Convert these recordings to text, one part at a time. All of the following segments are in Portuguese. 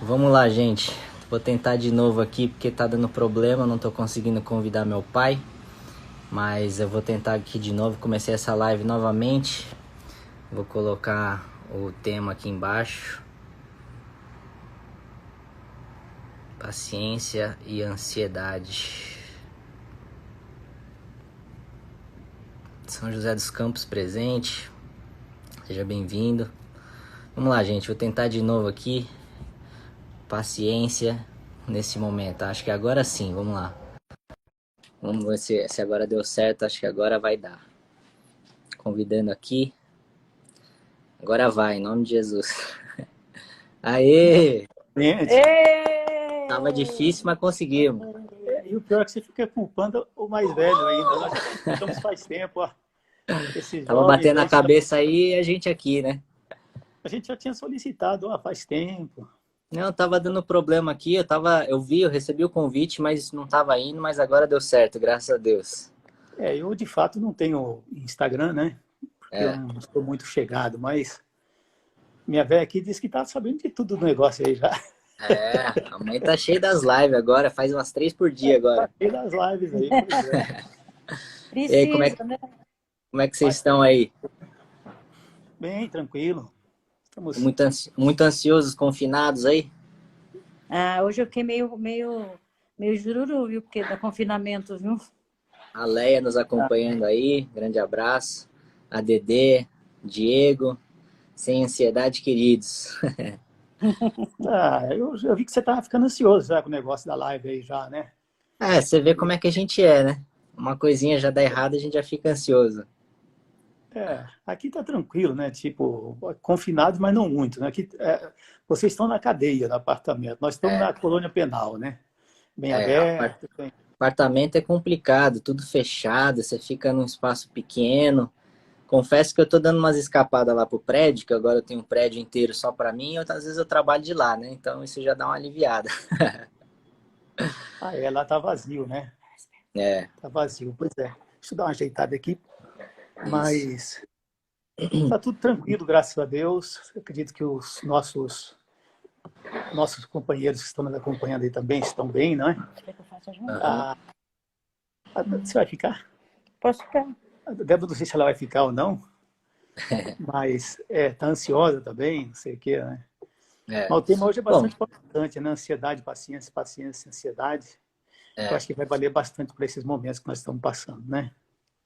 Vamos lá, gente. Vou tentar de novo aqui porque tá dando problema, não tô conseguindo convidar meu pai. Mas eu vou tentar aqui de novo, comecei essa live novamente. Vou colocar o tema aqui embaixo. Paciência e ansiedade. São José dos Campos presente. Seja bem-vindo. Vamos lá, gente. Vou tentar de novo aqui. Paciência nesse momento. Acho que agora sim. Vamos lá. Vamos ver se agora deu certo. Acho que agora vai dar. Convidando aqui. Agora vai, em nome de Jesus. Aê! Gente, Tava difícil, mas conseguimos. e o pior é que você fica culpando o mais velho ainda. Nós já estamos faz tempo, ó. Esses Tava jovens batendo aí, a cabeça aí e a gente aqui, né? a gente já tinha solicitado, ó, faz tempo. Não, tava dando problema aqui, eu recebi o convite, mas não tava indo, mas agora deu certo, graças a Deus. Eu de fato não tenho Instagram, né? Porque eu É, não sou muito chegado, mas minha velha aqui disse que tá sabendo de tudo do negócio aí já. a mãe tá cheia das lives agora, faz umas 3 por dia Tá agora. cheio das lives aí, pois é. E aí, Precisa, né? como é que vocês Mas estão aí? bem, tranquilo. Estamos. Muito ansiosos, confinados aí? Ah, hoje eu fiquei meio jururu, viu? Porque do confinamento, viu? A Leia nos acompanhando aí, grande abraço. A Dedê, Diego, sem ansiedade, queridos. Eu vi que você tava ficando ansioso já com o negócio da live aí já, né? Você vê como é que a gente é, né? Uma coisinha já dá errado, a gente já fica ansioso. Aqui tá tranquilo, né? Tipo, confinados, mas não muito, né? Aqui, vocês estão na cadeia do apartamento, nós estamos É, na colônia penal, né? Bem é, aberto. apartamento é complicado, tudo fechado, você fica num espaço pequeno. Confesso que eu tô dando umas escapadas lá pro prédio, que agora eu tenho um prédio inteiro só para mim, às vezes eu trabalho de lá, né? Então isso já dá uma aliviada. Lá tá vazio, né? É, Tá vazio, pois é. Deixa eu dar uma ajeitada aqui, isso. mas tá tudo tranquilo, graças a Deus. Eu acredito que os nossos companheiros que estão nos acompanhando aí também estão bem, né? Quer que eu faça junto? Aham. Você vai ficar? Posso ficar? A Débora, não sei se ela vai ficar ou não, mas tá ansiosa também, não sei o quê, né? É. Mas o tema hoje é Bom, bastante importante, né? Ansiedade, paciência, paciência, ansiedade. Eu é. acho que vai valer bastante para esses momentos que nós estamos passando, né?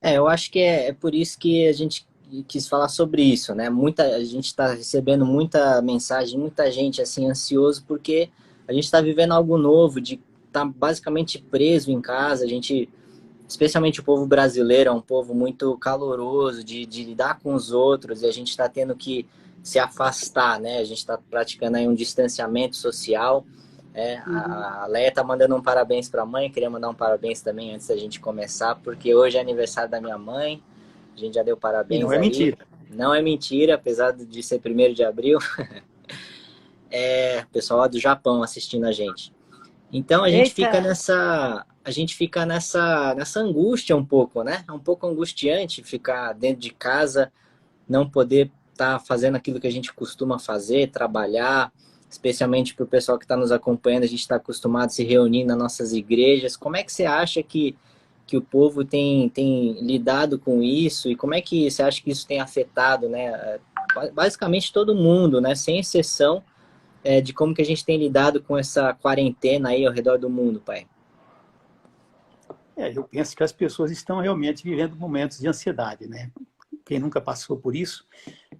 Eu acho que é por isso que a gente quis falar sobre isso, né? A gente está recebendo muita mensagem, muita gente assim ansioso porque a gente está vivendo algo novo, de estar basicamente preso em casa. A gente, especialmente o povo brasileiro, é um povo muito caloroso, de lidar com os outros, e a gente está tendo que se afastar, né? A gente está praticando aí um distanciamento social. A Leia tá mandando um parabéns para a mãe, queria mandar um parabéns também antes da gente começar, porque hoje é aniversário da minha mãe, a gente já deu E não parabéns é aí. mentira. Não é mentira, apesar de ser 1º de abril, o pessoal do Japão assistindo a gente. Então Eita! a gente fica nessa angústia um pouco, né? É um pouco angustiante ficar dentro de casa, não poder estar fazendo aquilo que a gente costuma fazer, trabalhar, especialmente para o pessoal que está nos acompanhando, a gente está acostumado a se reunir nas nossas igrejas. Como é que você acha que o povo tem lidado com isso e como é que você acha que isso tem afetado, né? Basicamente todo mundo, né? Sem exceção, de como que a gente tem lidado com essa quarentena aí ao redor do mundo, pai. Eu penso que as pessoas estão realmente vivendo momentos de ansiedade, né? Quem nunca passou por isso,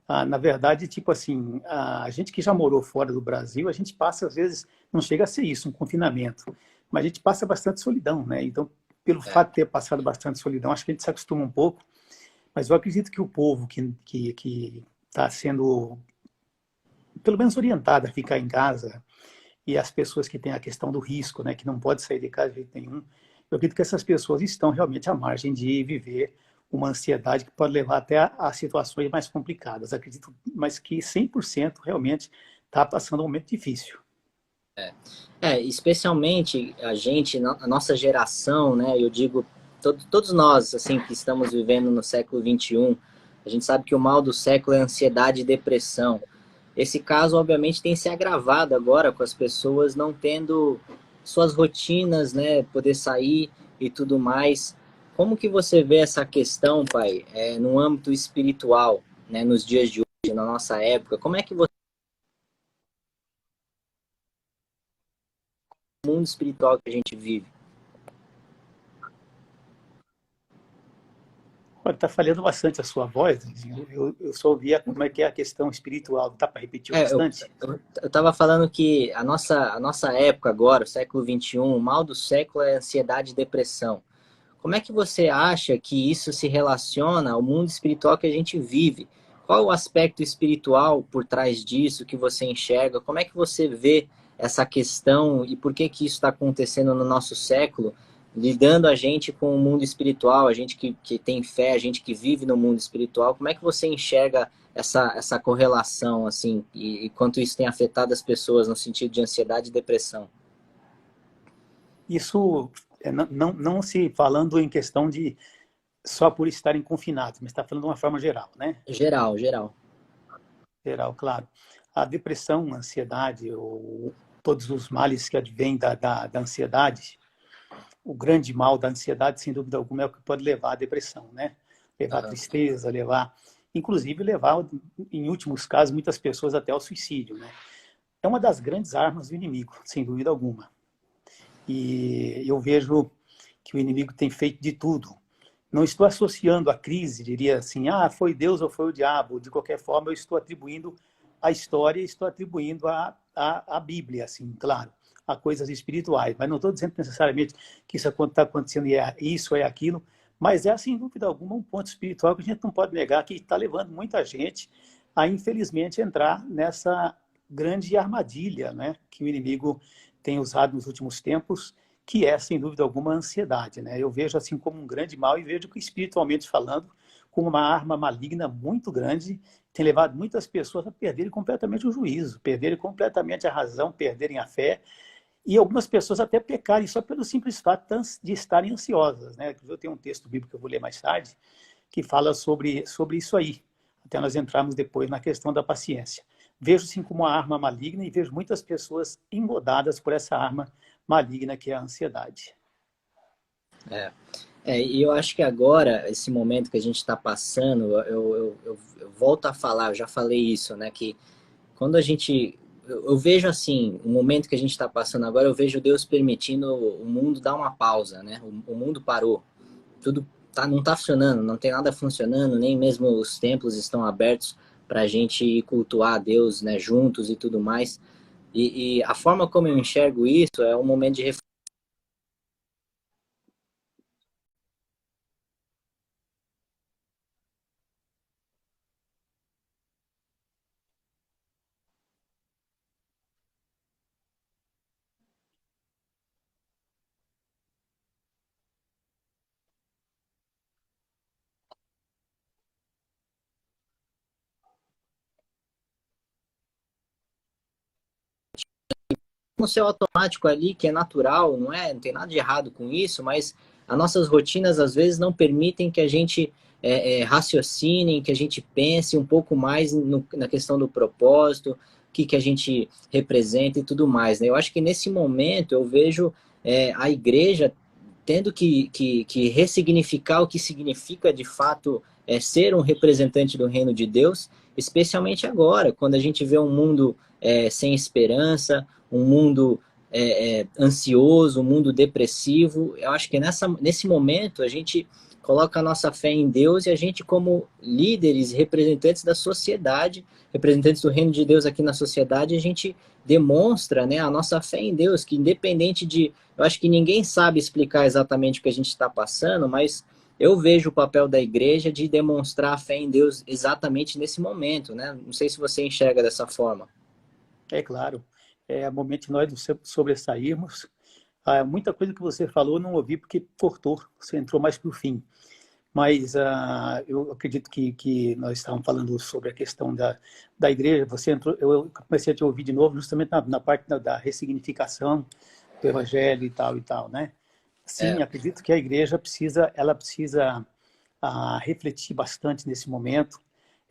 na verdade, tipo assim, a gente que já morou fora do Brasil, a gente passa, às vezes, não chega a ser isso, um confinamento, mas a gente passa bastante solidão, né? Então, pelo É, fato de ter passado bastante solidão, acho que a gente se acostuma um pouco, mas eu acredito que o povo que está sendo, pelo menos, orientado a ficar em casa, e as pessoas que têm a questão do risco, né, que não pode sair de casa de jeito nenhum, eu acredito que essas pessoas estão realmente à margem de viver uma ansiedade que pode levar até a situações mais complicadas. Acredito, mas que 100% realmente está passando um momento difícil. especialmente a gente, a nossa geração, né? Eu digo, todos nós, assim, que estamos vivendo no século XXI, a gente sabe que o mal do século é ansiedade e depressão. esse caso, obviamente, tem se agravado agora com as pessoas não tendo suas rotinas, né, poder sair e tudo mais. Como que você vê essa questão, pai, no âmbito espiritual, né, nos dias de hoje, na nossa época? Como é que você o mundo espiritual que a gente vive? Olha, está falhando bastante a sua voz. Eu só ouvia como é que é a questão espiritual. Dá para repetir o É, eu, restante? eu tava falando que a nossa época agora, o século XXI, o mal do século é ansiedade e depressão. Como é que você acha que isso se relaciona ao mundo espiritual que a gente vive? Qual o aspecto espiritual por trás disso que você enxerga? Como é que você vê essa questão e por que que isso está acontecendo no nosso século, lidando a gente com o mundo espiritual, a gente que tem fé, a gente que vive no mundo espiritual? Como é que você enxerga essa correlação, assim, e quanto isso tem afetado as pessoas no sentido de ansiedade e depressão? Isso não se falando em questão de só por estarem confinados, mas está falando de uma forma geral, né? Geral, geral. Geral, claro. A depressão, a ansiedade, todos os males que advêm da ansiedade, o grande mal da ansiedade, sem dúvida alguma, é o que pode levar à depressão, né? Levar à Aham. tristeza, inclusive levar, em últimos casos, muitas pessoas até ao suicídio, né? É uma das grandes armas do inimigo, sem dúvida alguma. E eu vejo que o inimigo tem feito de tudo. Não estou associando a crise, diria assim, foi Deus ou foi o diabo. De qualquer forma, eu estou atribuindo a história, estou atribuindo a Bíblia, assim, claro, a coisas espirituais. Mas não estou dizendo necessariamente que isso está acontecendo e é isso, é aquilo. Mas é, sem dúvida alguma, um ponto espiritual que a gente não pode negar, que está levando muita gente a, infelizmente, entrar nessa grande armadilha, né, que o inimigo tem usado nos últimos tempos, que é, sem dúvida alguma, a ansiedade, né? Eu vejo assim como um grande mal e vejo que, espiritualmente falando, como uma arma maligna muito grande, tem levado muitas pessoas a perderem completamente o juízo, perderem completamente a razão, perderem a fé, e algumas pessoas até pecarem só pelo simples fato de estarem ansiosas, né? Eu tenho um texto bíblico que eu vou ler mais tarde, que fala sobre isso aí, até nós entrarmos depois na questão da paciência. Vejo sim como uma arma maligna e vejo muitas pessoas engodadas por essa arma maligna que é a ansiedade. É. E eu acho que agora, esse momento que a gente está passando, eu volto a falar, eu já falei isso, né? Que quando a gente. Eu vejo assim, o momento que a gente está passando agora, eu vejo Deus permitindo o mundo dar uma pausa, né? O mundo parou. Tudo não está funcionando, não tem nada funcionando, nem mesmo os templos estão abertos para a gente cultuar a Deus, né, juntos e tudo mais. E a forma como eu enxergo isso é um momento de no seu automático ali, que é natural, não é? Não tem nada de errado com isso, mas as nossas rotinas às vezes não permitem que a gente raciocine, que a gente pense um pouco mais na questão do propósito, o que a gente representa e tudo mais, né? Eu acho que nesse momento eu vejo a igreja tendo que ressignificar o que significa de fato ser um representante do reino de Deus, especialmente agora, quando a gente vê um mundo sem esperança, um mundo ansioso, um mundo depressivo. Eu acho que nesse momento a gente coloca a nossa fé em Deus e a gente, como líderes, representantes da sociedade, representantes do reino de Deus aqui na sociedade, a gente demonstra, né, a nossa fé em Deus, que independente de. Eu acho que ninguém sabe explicar exatamente o que a gente está passando, mas eu vejo o papel da igreja de demonstrar a fé em Deus exatamente nesse momento, né? Não sei se você enxerga dessa forma. É claro, é o momento de nós nos sobressairmos. Muita coisa que você falou eu não ouvi porque cortou, você entrou mais para o fim. Mas eu acredito que nós estávamos falando sobre a questão da igreja. Você entrou, eu comecei a te ouvir de novo justamente na parte da ressignificação do evangelho e tal, né? Sim, É, acredito que a igreja precisa refletir bastante nesse momento.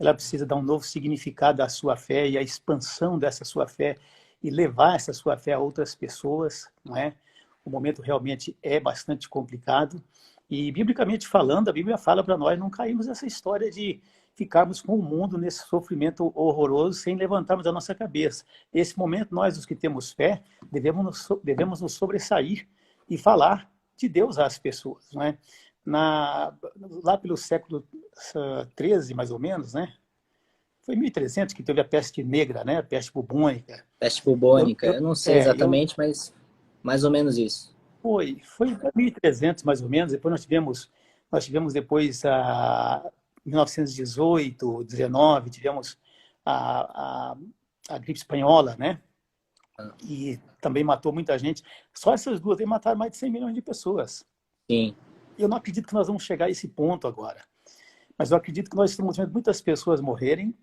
ela precisa dar um novo significado à sua fé e à expansão dessa sua fé e levar essa sua fé a outras pessoas, não é? O momento realmente é bastante complicado e, biblicamente falando, a Bíblia fala para nós não cairmos nessa história de ficarmos com o mundo nesse sofrimento horroroso sem levantarmos a nossa cabeça. Nesse momento, nós, os que temos fé, devemos nos sobressair e falar de Deus às pessoas, não é? Lá pelo século XIII, mais ou menos, né? Foi 1300 que teve a peste negra, né? A peste bubônica. Peste bubônica, eu não sei exatamente, mas mais ou menos isso. Foi em 1300, mais ou menos. Depois nós tivemos depois 1918, 19, tivemos a gripe espanhola, né? E também matou muita gente. Só essas duas aí mataram mais de 100 milhões de pessoas. Sim. Eu não acredito que nós vamos chegar a esse ponto agora. Mas eu acredito que nós estamos vendo muitas pessoas morrerem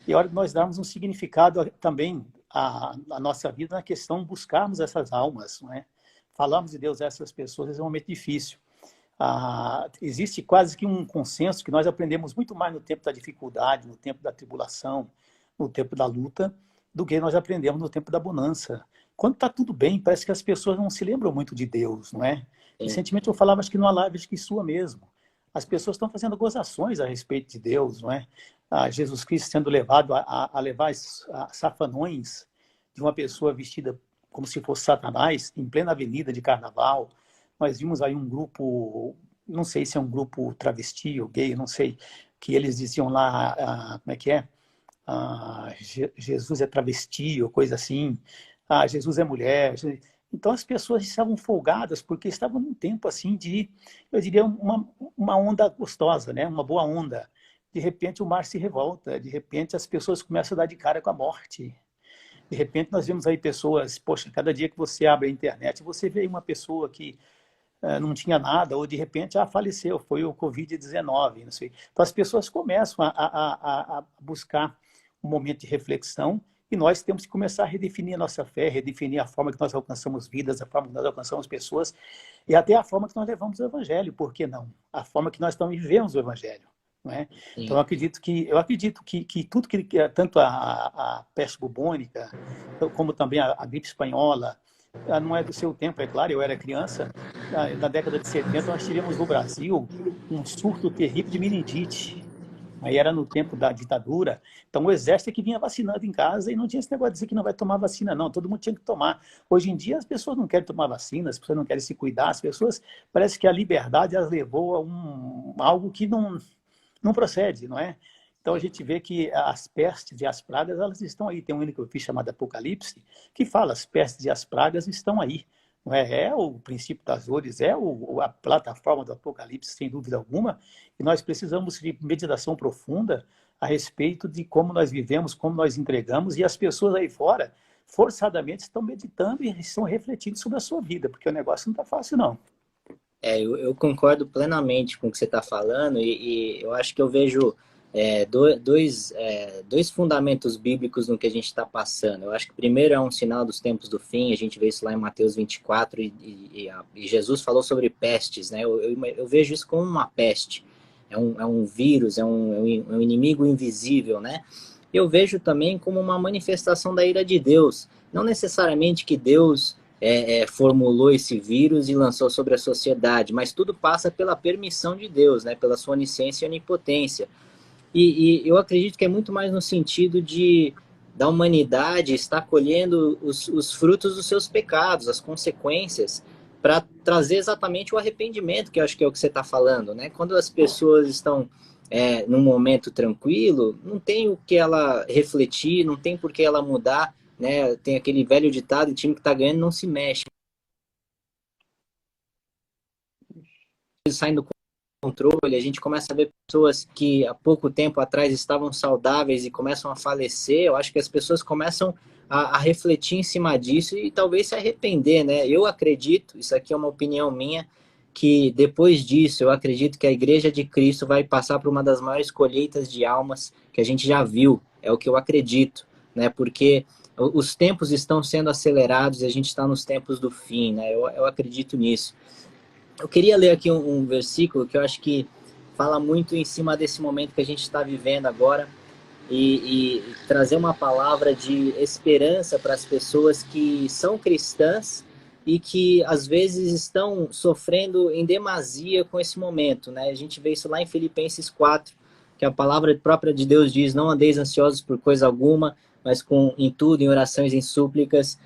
e é hora de nós darmos um significado também à nossa vida na questão de buscarmos essas almas, não é? Falarmos de Deus a essas pessoas é um momento difícil. Existe quase que um consenso que nós aprendemos muito mais no tempo da dificuldade, no tempo da tribulação, no tempo da luta, do que nós aprendemos no tempo da bonança. Quando está tudo bem, parece que as pessoas não se lembram muito de Deus, não é? Recentemente eu falava, acho que numa live acho que sua mesmo. As pessoas estão fazendo gozações a respeito de Deus, não é? Jesus Cristo sendo levado a levar safanões de uma pessoa vestida como se fosse Satanás, em plena avenida de carnaval. Nós vimos aí um grupo, não sei se é um grupo travesti ou gay, não sei, que eles diziam lá, como é que é? Jesus é travesti ou coisa assim. Jesus é mulher. Então as pessoas estavam folgadas porque estavam num tempo assim de, eu diria, uma onda gostosa, né? Uma boa onda. De repente o mar se revolta, de repente as pessoas começam a dar de cara com a morte. De repente nós vemos aí pessoas, poxa, cada dia que você abre a internet, você vê uma pessoa que não tinha nada, ou de repente faleceu, foi o Covid-19, não sei. Então as pessoas começam a buscar um momento de reflexão e nós temos que começar a redefinir a nossa fé, redefinir a forma que nós alcançamos vidas, a forma que nós alcançamos pessoas e até a forma que nós levamos o Evangelho, por que não? A forma que nós também vivemos o Evangelho. Não é? Então, eu acredito que tudo que tanto a peste bubônica, como também a gripe espanhola, não é do seu tempo, é claro, eu era criança, na década de 70 nós tivemos no Brasil um surto terrível de meningite. Aí era no tempo da ditadura, então o exército é que vinha vacinando em casa e não tinha esse negócio de dizer que não vai tomar vacina, não, todo mundo tinha que tomar. Hoje em dia as pessoas não querem tomar vacina, as pessoas não querem se cuidar, as pessoas, parece que a liberdade as levou a algo que não procede, não é? Então a gente vê que as pestes e as pragas, elas estão aí. Tem um livro que eu fiz chamado Apocalipse, que fala as pestes e as pragas estão aí. Não é? É o princípio das dores, é a plataforma do Apocalipse, sem dúvida alguma, e nós precisamos de meditação profunda a respeito de como nós vivemos, como nós entregamos, e as pessoas aí fora, forçadamente, estão meditando e estão refletindo sobre a sua vida, porque o negócio não está fácil, não. Eu concordo plenamente com o que você está falando e eu acho que eu vejo dois fundamentos bíblicos no que a gente está passando. Eu acho que primeiro é um sinal dos tempos do fim, a gente vê isso lá em Mateus 24 e Jesus falou sobre pestes, né? Eu vejo isso como uma peste, é um vírus, é um inimigo invisível, né? Eu vejo também como uma manifestação da ira de Deus, não necessariamente que Deus formulou esse vírus e lançou sobre a sociedade, mas tudo passa pela permissão de Deus, né, pela sua onisciência e onipotência. E eu acredito que é muito mais no sentido da humanidade estar colhendo os frutos dos seus pecados, as consequências, para trazer exatamente o arrependimento, que eu acho que é o que você está falando, né? Quando as pessoas estão num momento tranquilo, não tem o que ela refletir, não tem por que ela mudar, né? Tem aquele velho ditado, o time que está ganhando não se mexe. Saindo do controle, a gente começa a ver pessoas que há pouco tempo atrás estavam saudáveis e começam a falecer. Eu acho que as pessoas começam a refletir em cima disso e talvez se arrepender, né? Eu acredito, isso aqui é uma opinião minha, que depois disso eu acredito que a Igreja de Cristo vai passar por uma das maiores colheitas de almas que a gente já viu. É o que eu acredito, né? Porque os tempos estão sendo acelerados e a gente está nos tempos do fim, né? Eu acredito nisso. Eu queria ler aqui um versículo que eu acho que fala muito em cima desse momento que a gente está vivendo agora e trazer uma palavra de esperança para as pessoas que são cristãs e que às vezes estão sofrendo em demasia com esse momento, né? A gente vê isso lá em Filipenses 4, que a palavra própria de Deus diz: não andeis ansiosos por coisa alguma, mas em tudo, em orações, em súplicas,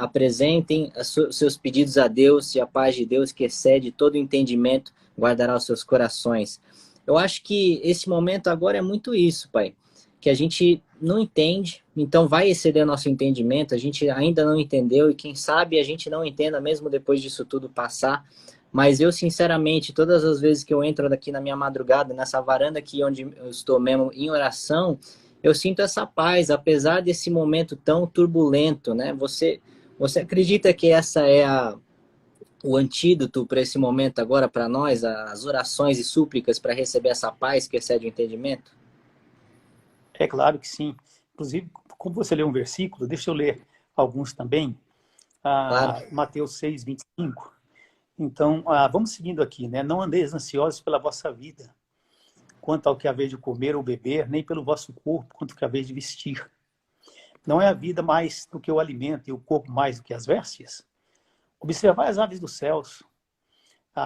apresentem seus pedidos a Deus, e a paz de Deus, que excede todo entendimento, guardará os seus corações. Eu acho que esse momento agora é muito isso, Pai, que a gente não entende, então vai exceder nosso entendimento, a gente ainda não entendeu, e quem sabe a gente não entenda mesmo depois disso tudo passar. Mas eu, sinceramente, todas as vezes que eu entro daqui na minha madrugada, nessa varanda aqui onde eu estou mesmo em oração, eu sinto essa paz, apesar desse momento tão turbulento, né? Você acredita que essa é o antídoto para esse momento agora para nós, as orações e súplicas para receber essa paz que excede o entendimento? É claro que sim. Inclusive, como você leu um versículo, deixa eu ler alguns também. Claro. Mateus 6:25. Então, vamos seguindo aqui, né? Não andeis ansiosos pela vossa vida, quanto ao que haver de comer ou beber, nem pelo vosso corpo, quanto ao que haver de vestir. Não é a vida mais do que o alimento e o corpo mais do que as vestes? Observai as aves dos céus,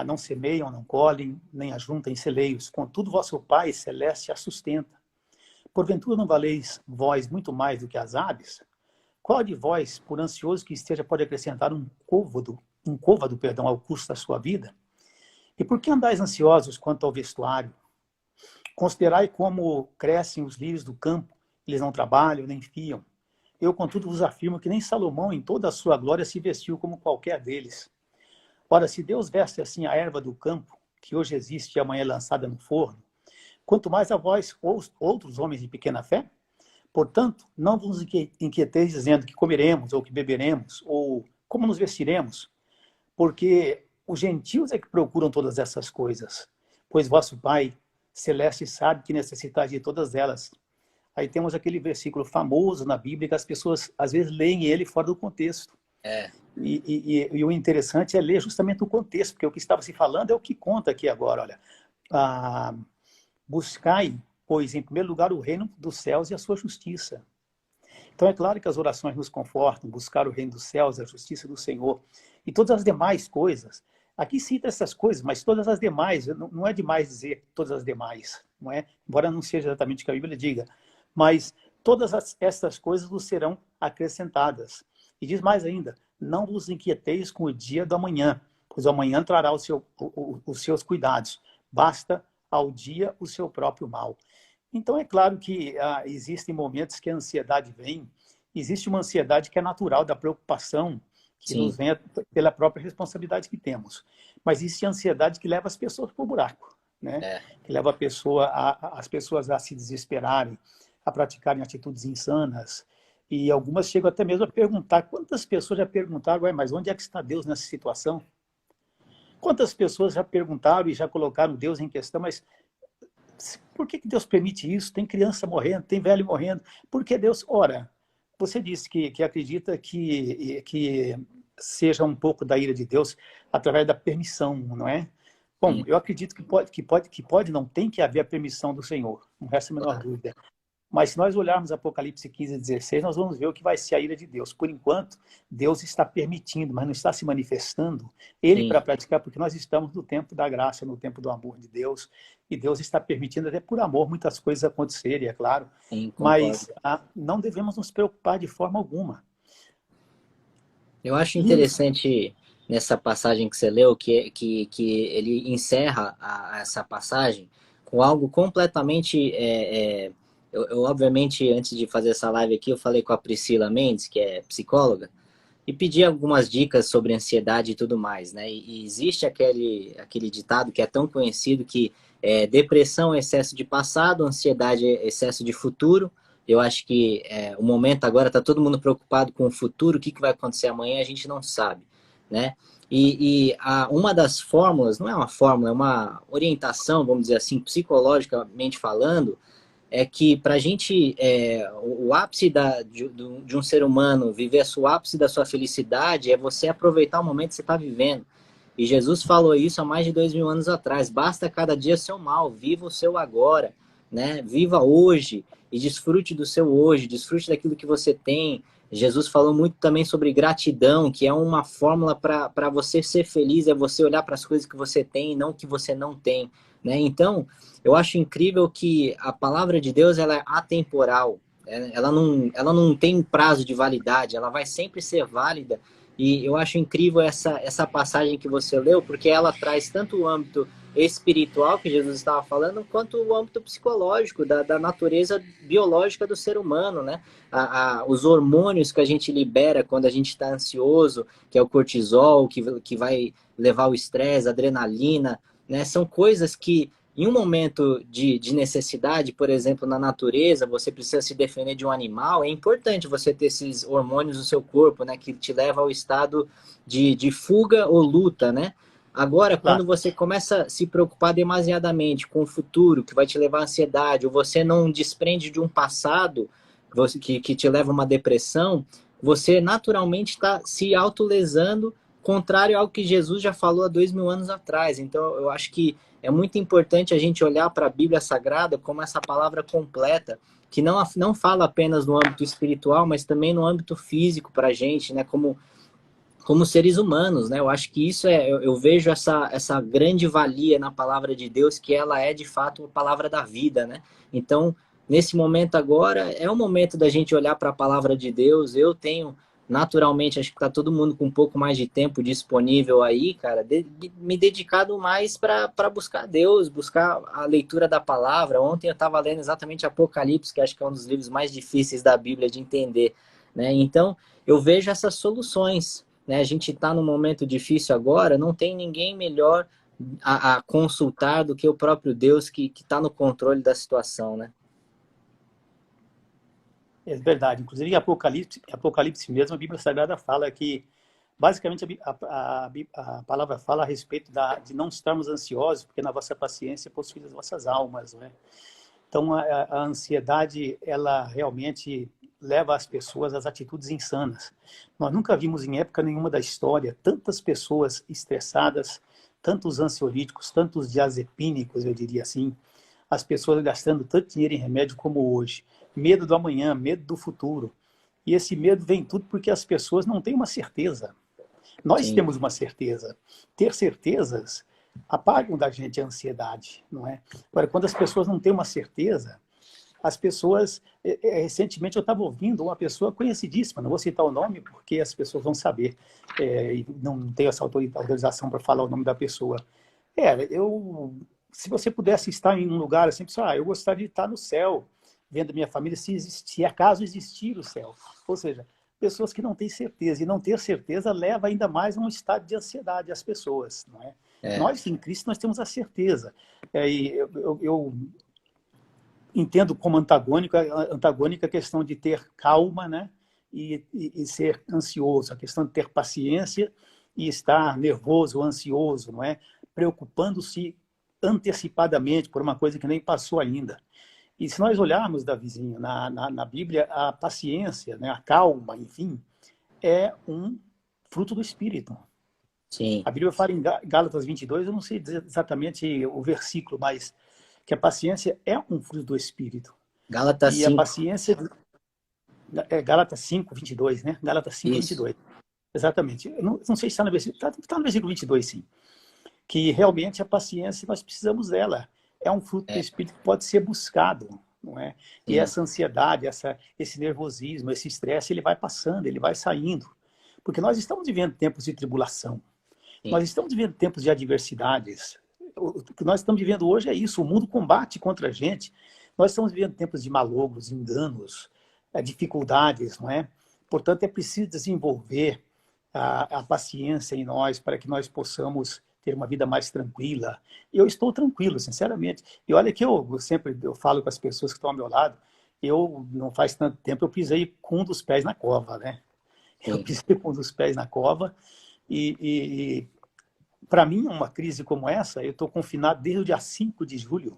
não semeiam, não colhem, nem ajuntam em celeiros, contudo vosso Pai celeste a sustenta. Porventura não valeis vós muito mais do que as aves? Qual de vós, por ansioso que esteja, pode acrescentar um côvado, ao curso da sua vida? E por que andais ansiosos quanto ao vestuário? Considerai como crescem os lírios do campo, eles não trabalham, nem fiam. Eu, contudo, vos afirmo que nem Salomão, em toda a sua glória, se vestiu como qualquer deles. Ora, se Deus veste assim a erva do campo, que hoje existe e amanhã é lançada no forno, quanto mais a vós, outros homens de pequena fé? Portanto, não vos inquieteis dizendo que comeremos, ou que beberemos, ou como nos vestiremos, porque os gentios é que procuram todas essas coisas, pois vosso Pai Celeste sabe que necessitais de todas elas. Aí temos aquele versículo famoso na Bíblia que as pessoas às vezes leem ele fora do contexto. E o interessante é ler justamente o contexto, porque o que estava se falando é o que conta aqui agora. Olha, buscai, pois, em primeiro lugar, o reino dos céus e a sua justiça. Então é claro que as orações nos confortam, buscar o reino dos céus, a justiça do Senhor, e todas as demais coisas. Aqui cita essas coisas, mas todas as demais, não é demais dizer todas as demais, não é? Embora não seja exatamente o que a Bíblia diga, mas todas essas coisas vos serão acrescentadas. E diz mais ainda: não vos inquieteis com o dia do amanhã, pois o amanhã trará os seus cuidados. Basta ao dia o seu próprio mal. Então é claro que existem momentos que a ansiedade vem, existe uma ansiedade que é natural da preocupação, que nos vem pela própria responsabilidade que temos. Mas existe a ansiedade que leva as pessoas para o buraco, né? Que leva as pessoas a se desesperarem, a praticarem atitudes insanas. E algumas chegam até mesmo a perguntar: quantas pessoas já perguntaram, mas onde é que está Deus nessa situação? Quantas pessoas já perguntaram e já colocaram Deus em questão, mas por que Deus permite isso? Tem criança morrendo, tem velho morrendo. Por que Deus? Ora, você disse que acredita que seja um pouco da ira de Deus através da permissão, não é? Bom, eu acredito que pode, não tem que haver a permissão do Senhor, não resta a menor dúvida. Mas se nós olharmos Apocalipse 15:16, nós vamos ver o que vai ser a ira de Deus. Por enquanto, Deus está permitindo, mas não está se manifestando Ele para praticar, porque nós estamos no tempo da graça, no tempo do amor de Deus, e Deus está permitindo, até por amor, muitas coisas acontecerem, é claro. Mas não devemos nos preocupar de forma alguma. Eu acho interessante nessa passagem que você leu, que ele encerra essa passagem com algo completamente... Eu, obviamente, antes de fazer essa live aqui, eu falei com a Priscila Mendes, que é psicóloga, e pedi algumas dicas sobre ansiedade e tudo mais, né? E existe aquele ditado que é tão conhecido que depressão é excesso de passado, ansiedade é excesso de futuro. Eu acho que o momento agora está todo mundo preocupado com o futuro, o que vai acontecer amanhã, a gente não sabe, né? Uma das fórmulas, não é uma fórmula, é uma orientação, vamos dizer assim, psicologicamente falando, é que para a gente, o ápice de um ser humano, viver o ápice da sua felicidade é você aproveitar o momento que você está vivendo. E Jesus falou isso há mais de 2000 anos atrás. Basta cada dia seu mal, viva o seu agora, né? Viva hoje e desfrute do seu hoje, desfrute daquilo que você tem. Jesus falou muito também sobre gratidão, que é uma fórmula para você ser feliz, é você olhar para as coisas que você tem e não que você não tem, né? Então, eu acho incrível que a palavra de Deus ela é atemporal, ela não tem prazo de validade, ela vai sempre ser válida. E eu acho incrível essa passagem que você leu, porque ela traz tanto o âmbito espiritual que Jesus estava falando, quanto o âmbito psicológico, da natureza biológica do ser humano, né? Os hormônios que a gente libera quando a gente está ansioso, que é o cortisol, que vai levar o estresse, a adrenalina, né? São coisas que, em um momento de necessidade, por exemplo, na natureza, você precisa se defender de um animal, é importante você ter esses hormônios no seu corpo, né? Que te leva ao estado de fuga ou luta, né? Agora, quando Claro. você começa a se preocupar demasiadamente com o futuro, que vai te levar à ansiedade, ou você não desprende de um passado que te leva a uma depressão, você naturalmente está se autolesando, contrário ao que Jesus já falou há 2000 anos atrás. Então, eu acho que é muito importante a gente olhar para a Bíblia Sagrada como essa palavra completa, que não fala apenas no âmbito espiritual, mas também no âmbito físico para a gente, né? Como seres humanos, né? Eu acho que isso eu vejo essa grande valia na palavra de Deus, que ela é de fato a palavra da vida, né? Então, nesse momento agora, é o momento da gente olhar para a palavra de Deus. Eu tenho, naturalmente, acho que está todo mundo com um pouco mais de tempo disponível aí, cara, me dedicado mais para buscar Deus, buscar a leitura da palavra. Ontem eu estava lendo exatamente Apocalipse, que acho que é um dos livros mais difíceis da Bíblia de entender, né? Então, eu vejo essas soluções, né? A gente está num momento difícil agora, não tem ninguém melhor a consultar do que o próprio Deus que está no controle da situação, né? É verdade. Inclusive, em Apocalipse mesmo, a Bíblia Sagrada fala que, basicamente, a palavra fala a respeito de não estarmos ansiosos, porque na vossa paciência possui as vossas almas, não é? Então, a ansiedade, ela realmente leva as pessoas às atitudes insanas. Nós nunca vimos em época nenhuma da história tantas pessoas estressadas, tantos ansiolíticos, tantos diazepínicos, eu diria assim, as pessoas gastando tanto dinheiro em remédio como hoje. Medo do amanhã, medo do futuro. E esse medo vem tudo porque as pessoas não têm uma certeza. Nós Sim, temos uma certeza. Ter certezas apagam da gente a ansiedade, não é? Agora, quando as pessoas não têm uma certeza, as pessoas... Recentemente eu estava ouvindo uma pessoa conhecidíssima, não vou citar o nome porque as pessoas vão saber, e não tenho essa autorização para falar o nome da pessoa. Se você pudesse estar em um lugar assim, pessoal, eu gostaria de estar no céu, vendo minha família, se acaso existir o céu. Ou seja, pessoas que não têm certeza, e não ter certeza leva ainda mais a um estado de ansiedade às pessoas, não é? é, Nós, em Cristo, nós temos a certeza. Eu entendo como antagônica a questão de ter calma, né? E ser ansioso, a questão de ter paciência e estar nervoso, ansioso, não é? Preocupando-se antecipadamente por uma coisa que nem passou ainda. E se nós olharmos, Davizinho, na Bíblia, a paciência, né, a calma, enfim, é um fruto do Espírito. sim. A Bíblia fala em Gálatas 22, eu não sei dizer exatamente o versículo, mas que a paciência é um fruto do Espírito. Gálatas E a 5, paciência... Gálatas 5, 22, né? Gálatas 5, isso. 22. Exatamente. Eu não sei se está no versículo... Está no versículo 22, sim. Que realmente a paciência, nós precisamos dela. É um fruto do É, Espírito que pode ser buscado, não é? E sim, essa ansiedade, esse nervosismo, esse estresse, ele vai passando, ele vai saindo. Porque nós estamos vivendo tempos de tribulação. sim. Nós estamos vivendo tempos de adversidades. O que nós estamos vivendo hoje é isso. O mundo combate contra a gente. Nós estamos vivendo tempos de malogros, enganos, dificuldades, não é? Portanto, é preciso desenvolver a paciência em nós para que nós possamos ter uma vida mais tranquila. E eu estou tranquilo, sinceramente. E olha que eu sempre falo com as pessoas que estão ao meu lado, eu, não faz tanto tempo, eu pisei com um dos pés na cova, né? Eu Sim. pisei com um dos pés na cova e para mim, uma crise como essa, eu estou confinado desde o dia 5 de julho.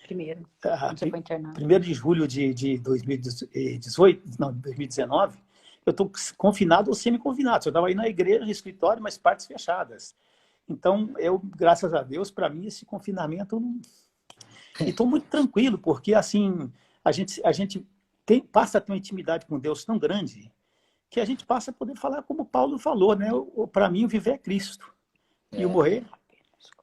Primeiro, Ah, quando você foi internado. 1º de julho de 2018, não, 2019, eu estou confinado ou semi-confinado. Eu estava aí na igreja, no escritório, mas partes fechadas. Então, eu, graças a Deus, para mim, esse confinamento... E estou muito tranquilo, porque, assim, a gente passa a ter uma intimidade com Deus tão grande que a gente passa a poder falar como Paulo falou, né? Para mim, o viver é Cristo. E o É, morrer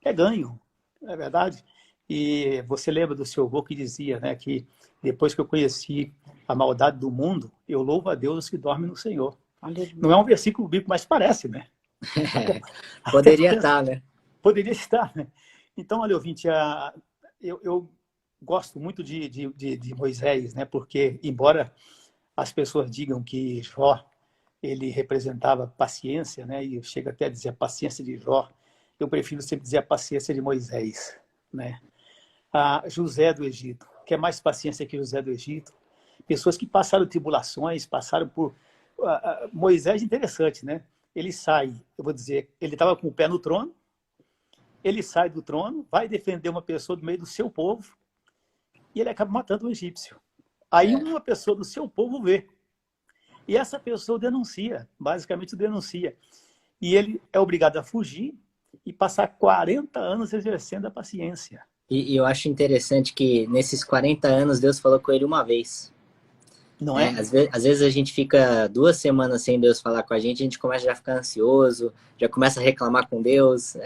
é ganho, não é verdade? E você lembra do seu avô que dizia, né, que depois que eu conheci a maldade do mundo, eu louvo a Deus que dorme no Senhor. Não é um versículo bíblico, mas parece, né? Até, até poderia parece, estar, né? poderia estar, né? Então, olha, ouvinte, eu gosto muito de Moisés, né? Porque, embora as pessoas digam que Jó ele representava paciência, né? E chega até a dizer a paciência de Jó, eu prefiro sempre dizer a paciência de Moisés, né? José do Egito, que é mais paciência que José do Egito. Pessoas que passaram tribulações, passaram por... Moisés, interessante, né? Ele sai, eu vou dizer, ele estava com o pé no trono, ele sai do trono, vai defender uma pessoa do meio do seu povo, e ele acaba matando um egípcio. Aí É. uma pessoa do seu povo vê, e essa pessoa denuncia, basicamente denuncia. E ele é obrigado a fugir e passar 40 anos exercendo a paciência. E eu acho interessante que nesses 40 anos Deus falou com ele uma vez. Não Né? é? Às vezes a gente fica 2 semanas sem Deus falar com a gente começa já a ficar ansioso, já começa a reclamar com Deus.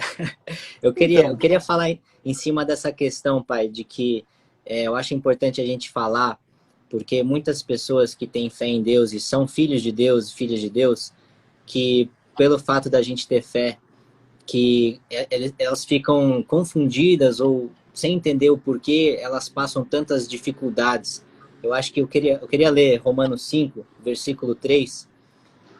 Eu Então, queria falar em cima dessa questão, pai, de que eu acho importante a gente falar, porque muitas pessoas que têm fé em Deus e são filhos de Deus, filhas de Deus, que pelo fato da gente ter fé, que elas ficam confundidas ou sem entender o porquê elas passam tantas dificuldades. Eu acho que eu queria ler Romanos 5, versículo 3.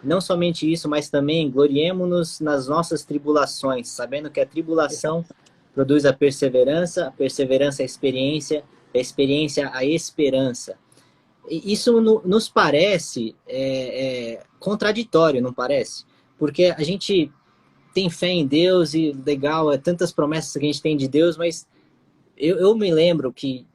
Não somente isso, mas também gloriemo-nos nas nossas tribulações, sabendo que a tribulação produz a perseverança a experiência a esperança. E isso nos parece contraditório, não parece? Porque a gente tem fé em Deus e legal, tantas promessas que a gente tem de Deus, mas eu me lembro que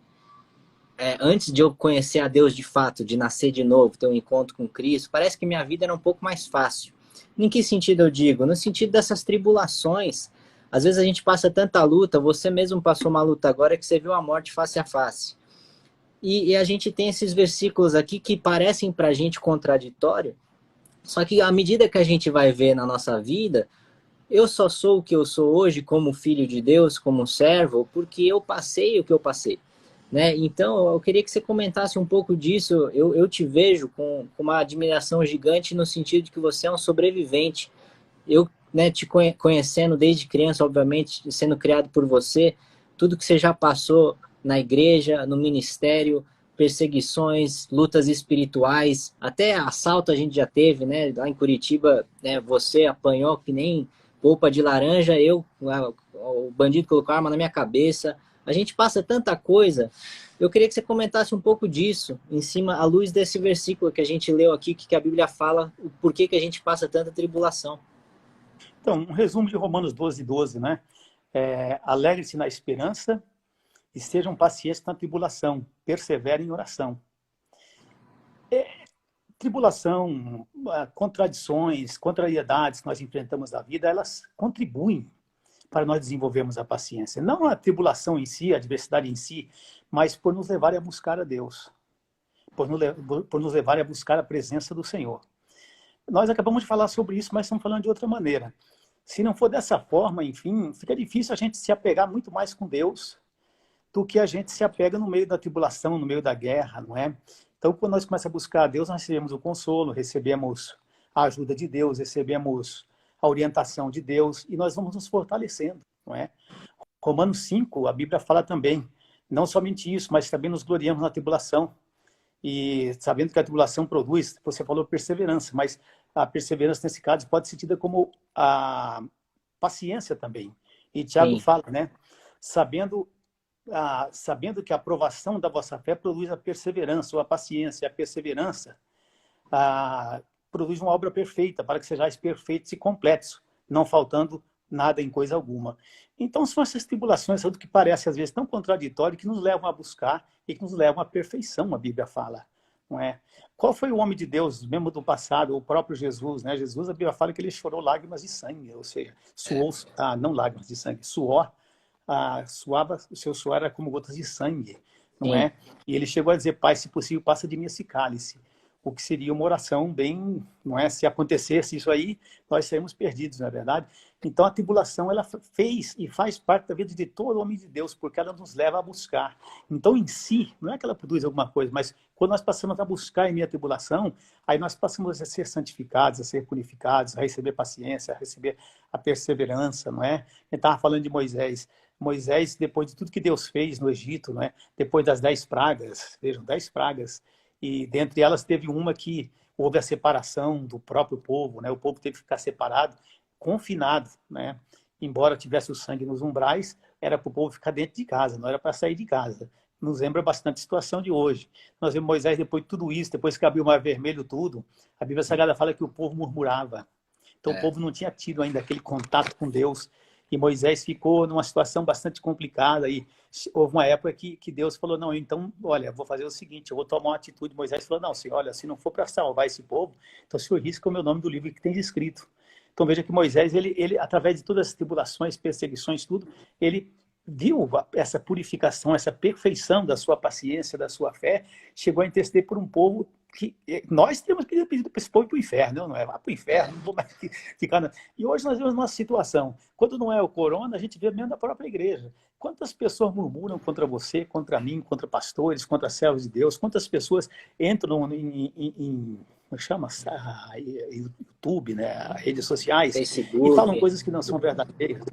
antes de eu conhecer a Deus de fato, de nascer de novo, ter um encontro com Cristo, parece que minha vida era um pouco mais fácil. Em que sentido eu digo? No sentido dessas tribulações. Às vezes a gente passa tanta luta, você mesmo passou uma luta agora que você viu a morte face a face. E a gente tem esses versículos aqui que parecem para a gente contraditórios, só que à medida que a gente vai ver na nossa vida, eu só sou o que eu sou hoje como filho de Deus, como servo, porque eu passei o que eu passei. Né? Então, eu queria que você comentasse um pouco disso. Eu te vejo com uma admiração gigante no sentido de que você é um sobrevivente. Eu, né, te conhecendo desde criança, obviamente, sendo criado por você, tudo que você já passou na igreja, no ministério, perseguições, lutas espirituais, até assalto a gente já teve, né? Lá em Curitiba, né, você apanhou que nem polpa de laranja, o bandido colocou a arma na minha cabeça. A gente passa tanta coisa. Eu queria que você comentasse um pouco disso, em cima, à luz desse versículo que a gente leu aqui, que a Bíblia fala, o porquê que a gente passa tanta tribulação. então, um resumo de Romanos 12, 12, né? Alegre-se na esperança e sejam pacientes na tribulação, perseverem em oração. Tribulação, contradições, contrariedades que nós enfrentamos na vida, elas contribuem para nós desenvolvermos a paciência. Não a tribulação em si, a adversidade em si, mas por nos levar a buscar a Deus, por nos levar a buscar a presença do Senhor. Nós acabamos de falar sobre isso, mas estamos falando de outra maneira. Se não for dessa forma, enfim, fica difícil a gente se apegar muito mais com Deus do que a gente se apega no meio da tribulação, no meio da guerra, não é? Então, quando nós começamos a buscar a Deus, nós recebemos o consolo, recebemos a ajuda de Deus, recebemos a orientação de Deus e nós vamos nos fortalecendo, não é? Romanos 5, a Bíblia fala também, não somente isso, mas também nos gloriamos na tribulação. E sabendo que a tribulação produz, você falou perseverança, mas a perseverança nesse caso pode ser tida como a paciência também. E Tiago Sim, fala, né? Sabendo que a aprovação da vossa fé produz a perseverança, ou a paciência, a perseverança produz uma obra perfeita, para que sejais perfeitos e completos, não faltando nada em coisa alguma. Então são essas tribulações que parecem às vezes tão contraditórias que nos levam a buscar e que nos levam à perfeição, a Bíblia fala, não é? qual foi o homem de Deus, mesmo do passado, o próprio Jesus, né? Jesus, a Bíblia fala que ele chorou lágrimas de sangue, ou seja, suou, não lágrimas de sangue, suor, suava, o seu suor era como gotas de sangue, não Sim. é? E ele chegou a dizer, Pai, se possível, passa de mim esse cálice. O que seria uma oração bem, não é? Se acontecesse isso aí, nós saímos perdidos, não é verdade? Então a tribulação, ela fez e faz parte da vida de todo homem de Deus, porque ela nos leva a buscar. Então em si, não é que ela produz alguma coisa, mas quando nós passamos a buscar em meio à tribulação, aí nós passamos a ser santificados, a ser purificados, a receber paciência, a receber a perseverança, não é? Eu estava falando de Moisés. Moisés, depois de tudo que Deus fez no Egito, não é? Depois das 10 pragas, vejam, 10 pragas, e dentre elas teve uma que houve a separação do próprio povo, né? O povo teve que ficar separado, confinado, né? Embora tivesse o sangue nos umbrais, era para o povo ficar dentro de casa, não era para sair de casa. Nos lembra bastante a situação de hoje. Nós vemos Moisés, depois de tudo isso, depois que abriu o Mar Vermelho, tudo, a Bíblia Sagrada fala que o povo murmurava. Então o povo não tinha tido ainda aquele contato com Deus. E Moisés ficou numa situação bastante complicada. E houve uma época que Deus falou, não, então, olha, vou fazer o seguinte, eu vou tomar uma atitude. Moisés falou, não, senhor, olha, se não for para salvar esse povo, então o senhor risca o meu nome do livro que tem escrito. Então veja que Moisés, ele através de todas as tribulações, perseguições, tudo, ele viu essa purificação, essa perfeição da sua paciência, da sua fé, chegou a interceder por um povo que nós temos pedido para esse povo ir para o inferno, não é? Vá para o inferno, não vou mais ficar... E hoje nós vemos nossa situação. Quando não é o corona, a gente vê mesmo da própria igreja. Quantas pessoas murmuram contra você, contra mim, contra pastores, contra servos de Deus? Quantas pessoas entram em como chama? YouTube, né? Redes sociais, Facebook. e falam coisas que não são verdadeiras.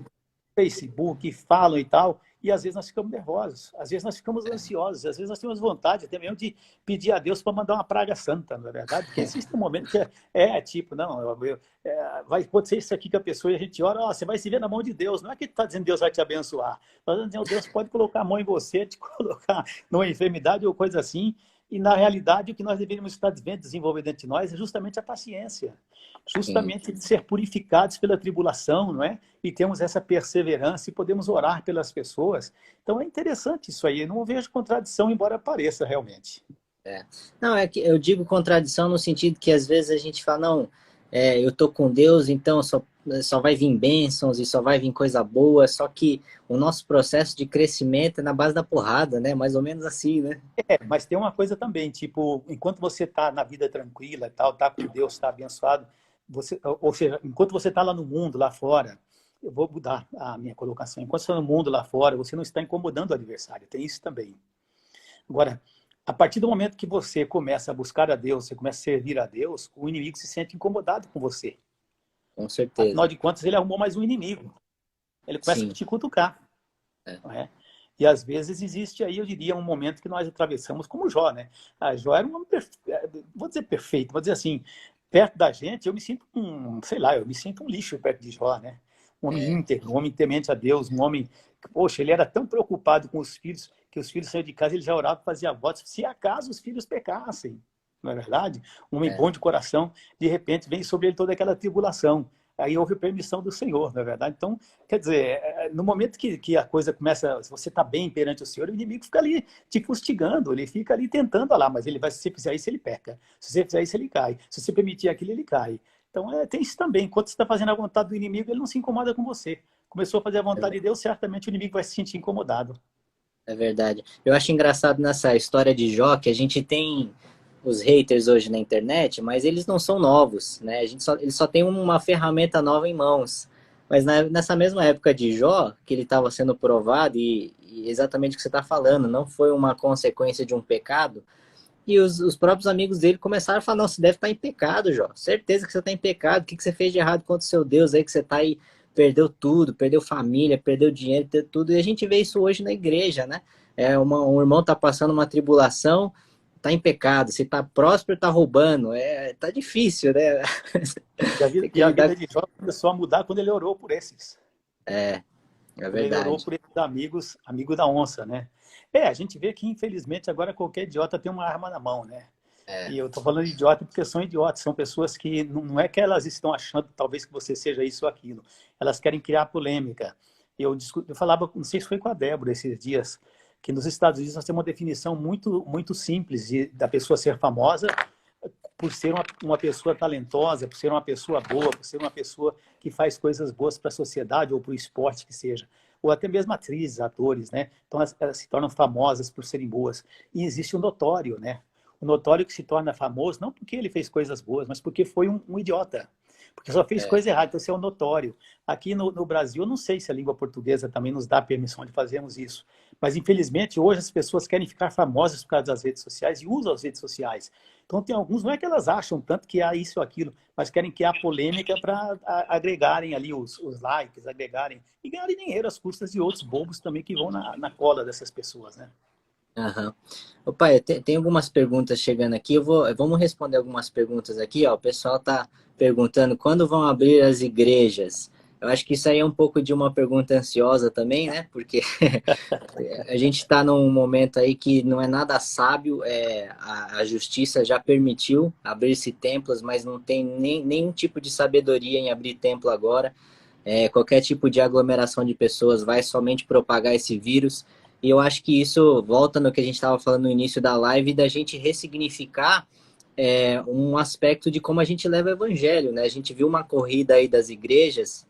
Facebook, falam e tal, e às vezes nós ficamos nervosos, às vezes nós ficamos ansiosos, às vezes nós temos vontade até mesmo de pedir a Deus para mandar uma praga santa, não é verdade? Porque existe um momento que tipo, não, vai acontecer isso aqui com a pessoa e a gente ora, você vai se ver na mão de Deus, não é que está dizendo Deus vai te abençoar, está dizendo Deus pode colocar a mão em você, te colocar numa enfermidade ou coisa assim, e na realidade o que nós deveríamos estar desenvolvendo dentro de nós é justamente a paciência, justamente de ser purificados pela tribulação, não é? E temos essa perseverança e podemos orar pelas pessoas. Então é interessante isso aí, eu não vejo contradição, embora pareça realmente. Não, é que eu digo contradição no sentido que às vezes a gente fala, não, eu tô com Deus, então só vai vir bênçãos e só vai vir coisa boa, só que o nosso processo de crescimento é na base da porrada, né? Mais ou menos assim, né? Mas tem uma coisa também, tipo, enquanto você está na vida tranquila, tal, tá com Deus, está abençoado, ou seja, enquanto você está lá no mundo, lá fora, eu vou mudar a minha colocação, enquanto você está no mundo lá fora, você não está incomodando o adversário, tem isso também. Agora, a partir do momento que você começa a buscar a Deus, você começa a servir a Deus, o inimigo se sente incomodado com você. Com certeza. Afinal de contas, ele arrumou mais um inimigo. Ele começa a te cutucar. Não é? E às vezes existe aí, eu diria, um momento que nós atravessamos como Jó, né? A Jó era um homem, vou dizer perfeito, vou dizer assim, perto da gente, eu me sinto eu me sinto um lixo perto de Jó, né? Um homem íntegro, um homem temente a Deus, um homem, poxa, ele era tão preocupado com os filhos, que os filhos saíam de casa, ele já orava, fazia votos, se acaso os filhos pecassem, não é verdade? Um homem bom de coração, de repente vem sobre ele toda aquela tribulação. Aí houve permissão do Senhor, não é verdade? Então, quer dizer, no momento que a coisa começa, se você está bem perante o Senhor, o inimigo fica ali te fustigando, ele fica ali tentando lá, mas ele vai, se você fizer isso, ele peca. Se você fizer isso, ele cai. Se você permitir aquilo, ele cai. Então, tem isso também. Enquanto você está fazendo a vontade do inimigo, ele não se incomoda com você. Começou a fazer a vontade de Deus, certamente o inimigo vai se sentir incomodado. É verdade. Eu acho engraçado nessa história de Jó que a gente tem os haters hoje na internet, mas eles não são novos, né? Eles só têm uma ferramenta nova em mãos. Mas nessa mesma época de Jó, que ele estava sendo provado, e exatamente o que você está falando, não foi uma consequência de um pecado, e os próprios amigos dele começaram a falar, não, você deve estar em pecado, Jó. Certeza que você está em pecado, o que você fez de errado contra o seu Deus aí, que você está aí, perdeu tudo, perdeu família, perdeu dinheiro, perdeu tudo. E a gente vê isso hoje na igreja, né? Um irmão está passando uma tribulação, tá em pecado, se tá próspero, tá roubando, tá difícil, né? E a vida de Jó começou a mudar quando ele orou por esses. É verdade. Ele orou por esses amigo da onça, né? A gente vê que, infelizmente, agora qualquer idiota tem uma arma na mão, né? E eu tô falando de idiota porque são idiotas, são pessoas que não é que elas estão achando talvez que você seja isso ou aquilo, elas querem criar polêmica. Eu falava, não sei se foi com a Débora esses dias, que nos Estados Unidos nós temos uma definição muito, muito simples da pessoa ser famosa, por ser uma pessoa talentosa, por ser uma pessoa boa, por ser uma pessoa que faz coisas boas para a sociedade ou para o esporte que seja. Ou até mesmo atrizes, atores, né? Então elas se tornam famosas por serem boas. E existe o notório, né? O notório que se torna famoso não porque ele fez coisas boas, mas porque foi um idiota. Porque só fez coisa errada, então você é um notório. Aqui no Brasil, eu não sei se a língua portuguesa também nos dá permissão de fazermos isso. Mas, infelizmente, hoje as pessoas querem ficar famosas por causa das redes sociais e usam as redes sociais. Então, tem alguns, não é que elas acham tanto que há isso ou aquilo, mas querem criar polêmica para agregarem ali os likes, agregarem e ganharem dinheiro às custas de outros bobos também que vão na cola dessas pessoas, né? Aham. Ô, pai, tem algumas perguntas chegando aqui. Vamos responder algumas perguntas aqui, ó. O pessoal tá perguntando quando vão abrir as igrejas. Eu acho que isso aí é um pouco de uma pergunta ansiosa também, né? Porque a gente está num momento aí que não é nada sábio. A justiça já permitiu abrir-se templos, mas não tem nenhum tipo de sabedoria em abrir templo agora. Qualquer tipo de aglomeração de pessoas vai somente propagar esse vírus. E eu acho que isso volta no que a gente estava falando no início da live, da gente ressignificar um aspecto de como a gente leva o evangelho, né? A gente viu uma corrida aí das igrejas,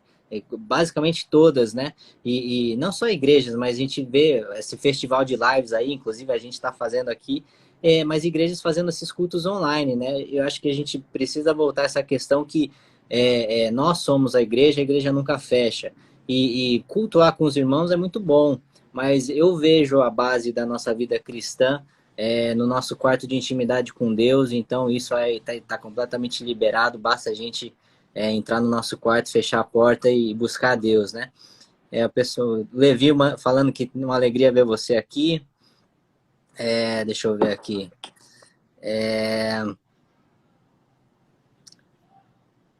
basicamente todas, né? E não só igrejas, mas a gente vê esse festival de lives aí, inclusive a gente está fazendo aqui, mas igrejas fazendo esses cultos online, né? Eu acho que a gente precisa voltar a essa questão que nós somos a igreja nunca fecha. E cultuar com os irmãos é muito bom, mas eu vejo a base da nossa vida cristã no nosso quarto de intimidade com Deus, então isso aí tá completamente liberado, basta a gente entrar no nosso quarto, fechar a porta e buscar a Deus, né? A pessoa, Levi falando que uma alegria ver você aqui. Deixa eu ver aqui.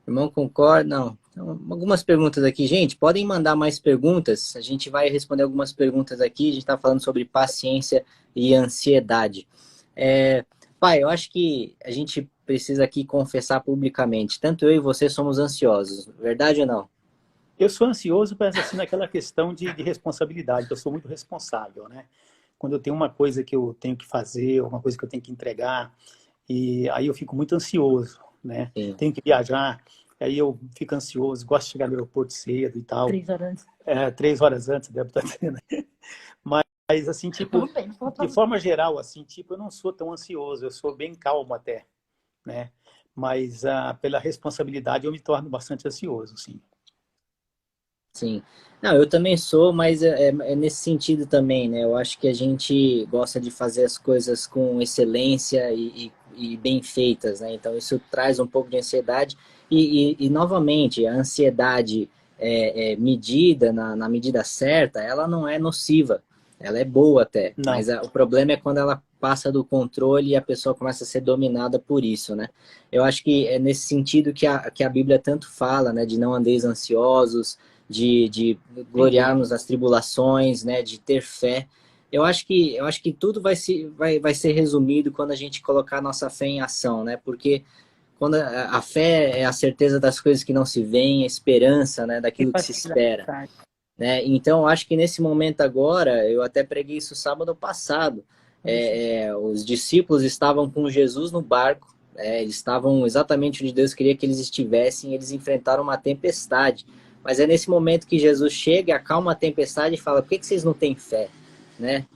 Irmão concorda? Não. Então, algumas perguntas aqui. Gente, podem mandar mais perguntas. A gente vai responder algumas perguntas aqui. A gente está falando sobre paciência e ansiedade. Pai, eu acho que a gente precisa aqui confessar publicamente. Tanto eu e você somos ansiosos. Verdade ou não? Eu sou ansioso, mas assim, naquela questão de responsabilidade, que eu sou muito responsável, né? Quando eu tenho uma coisa que eu tenho que fazer, uma coisa que eu tenho que entregar, e aí eu fico muito ansioso, né? Sim. Tenho que viajar, aí eu fico ansioso, gosto de chegar no aeroporto cedo e tal. 3 horas antes. 3 horas antes, deve estar dizendo. Mas, assim, tipo, de forma geral, assim, tipo, eu não sou tão ansioso, eu sou bem calmo até, né? Mas pela responsabilidade eu me torno bastante ansioso, sim. Sim. Não, eu também sou, mas é nesse sentido também, né? Eu acho que a gente gosta de fazer as coisas com excelência e bem feitas, né? Então isso traz um pouco de ansiedade novamente, a ansiedade medida na medida certa, ela não é nociva, ela é boa até, Não, mas o problema é quando ela passa do controle e a pessoa começa a ser dominada por isso, né? Eu acho que é nesse sentido que a Bíblia tanto fala, né? De não andeis ansiosos, de entendi. gloriarmos nas tribulações, né, de ter fé. Eu acho que tudo vai ser resumido quando a gente colocar a nossa fé em ação, né? Porque quando a fé é a certeza das coisas que não se veem, a esperança, né, Que daquilo que se espera, facilidade. né? Então, eu acho que nesse momento agora, eu até preguei isso sábado passado, os discípulos estavam com Jesus no barco, eles estavam exatamente onde Deus queria que eles estivessem, eles enfrentaram uma tempestade. Mas é nesse momento que Jesus chega, acalma a tempestade e fala: por que vocês não têm fé? Né?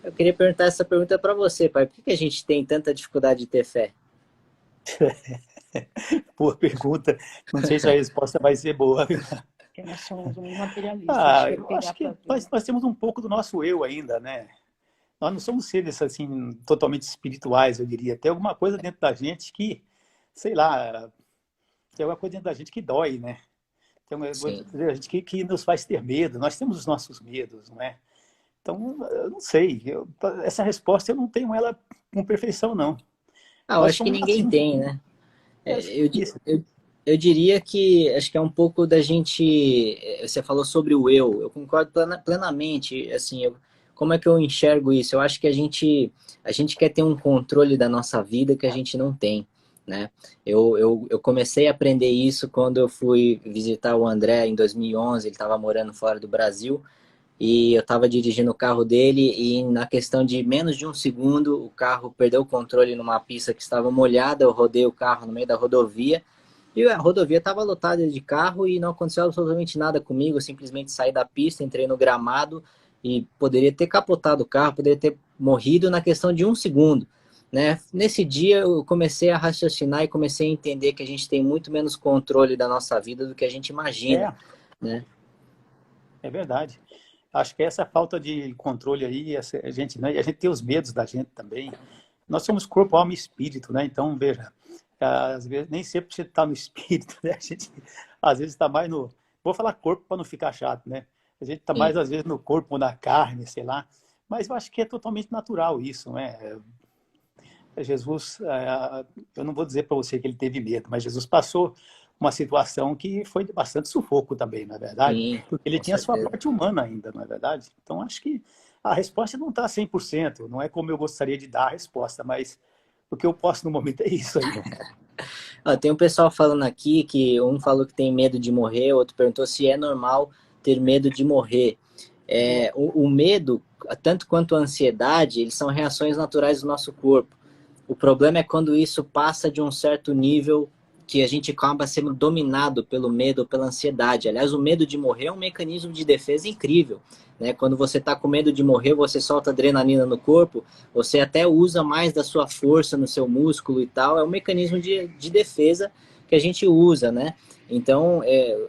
Eu queria perguntar essa pergunta para você, pai. Por que a gente tem tanta dificuldade de ter fé? Boa pergunta. Não sei se a resposta vai ser boa. Porque nós somos muito materialistas, a gente quer Eu pegar acho que para ver. nós temos um pouco do nosso eu ainda, né? Nós não somos seres assim totalmente espirituais, eu diria. Tem alguma coisa dentro da gente que, sei lá, tem alguma coisa dentro da gente que dói, né? Tem alguma coisa Sim. dentro da gente que nos faz ter medo. Nós temos os nossos medos, não é? Então, eu não sei. Essa resposta eu não tenho ela com perfeição, não. Eu Nós acho que somos ninguém assim. tem, né? Acho que Eu, é isso. eu diria que acho que é um pouco da gente. Você falou sobre o eu concordo plenamente. Assim, como é que eu enxergo isso? Eu acho que a gente quer ter um controle da nossa vida que a gente não tem, né? Eu comecei a aprender isso quando eu fui visitar o André em 2011. Ele estava morando fora do Brasil. e eu estava dirigindo o carro dele e na questão de menos de um segundo o carro perdeu o controle numa pista que estava molhada, eu rodei o carro no meio da rodovia e a rodovia estava lotada de carro e não aconteceu absolutamente nada comigo, eu simplesmente saí da pista, entrei no gramado e poderia ter capotado o carro, poderia ter morrido na questão de um segundo. Né? Nesse dia eu comecei a raciocinar e comecei a entender que a gente tem muito menos controle da nossa vida do que a gente imagina, É, né? é verdade. Acho que essa falta de controle aí, a gente, né, e a gente tem os medos da gente também. Nós somos corpo, alma e espírito, né? Então, veja, às vezes nem sempre você está no espírito, né? A gente às vezes está mais no. Vou falar corpo para não ficar chato, né? A gente está Sim, mais às vezes no corpo ou na carne, sei lá. Mas eu acho que é totalmente natural isso, né? Jesus, eu não vou dizer para você que ele teve medo, mas Jesus passou uma situação que foi de bastante sufoco também, não é verdade? sim, Porque ele com tinha a sua certeza. parte humana ainda, não é verdade? Então, acho que a resposta não está 100%, não é como eu gostaria de dar a resposta, mas o que eu posso no momento é isso aí. Ó, tem um pessoal falando aqui que um falou que tem medo de morrer, outro perguntou se é normal ter medo de morrer. O medo, tanto quanto a ansiedade, eles são reações naturais do nosso corpo. O problema é quando isso passa de um certo nível que a gente acaba sendo dominado pelo medo ou pela ansiedade. Aliás, o medo de morrer é um mecanismo de defesa incrível. Né? Quando você está com medo de morrer, você solta adrenalina no corpo, você até usa mais da sua força no seu músculo e tal. É um mecanismo de defesa que a gente usa, né? Então,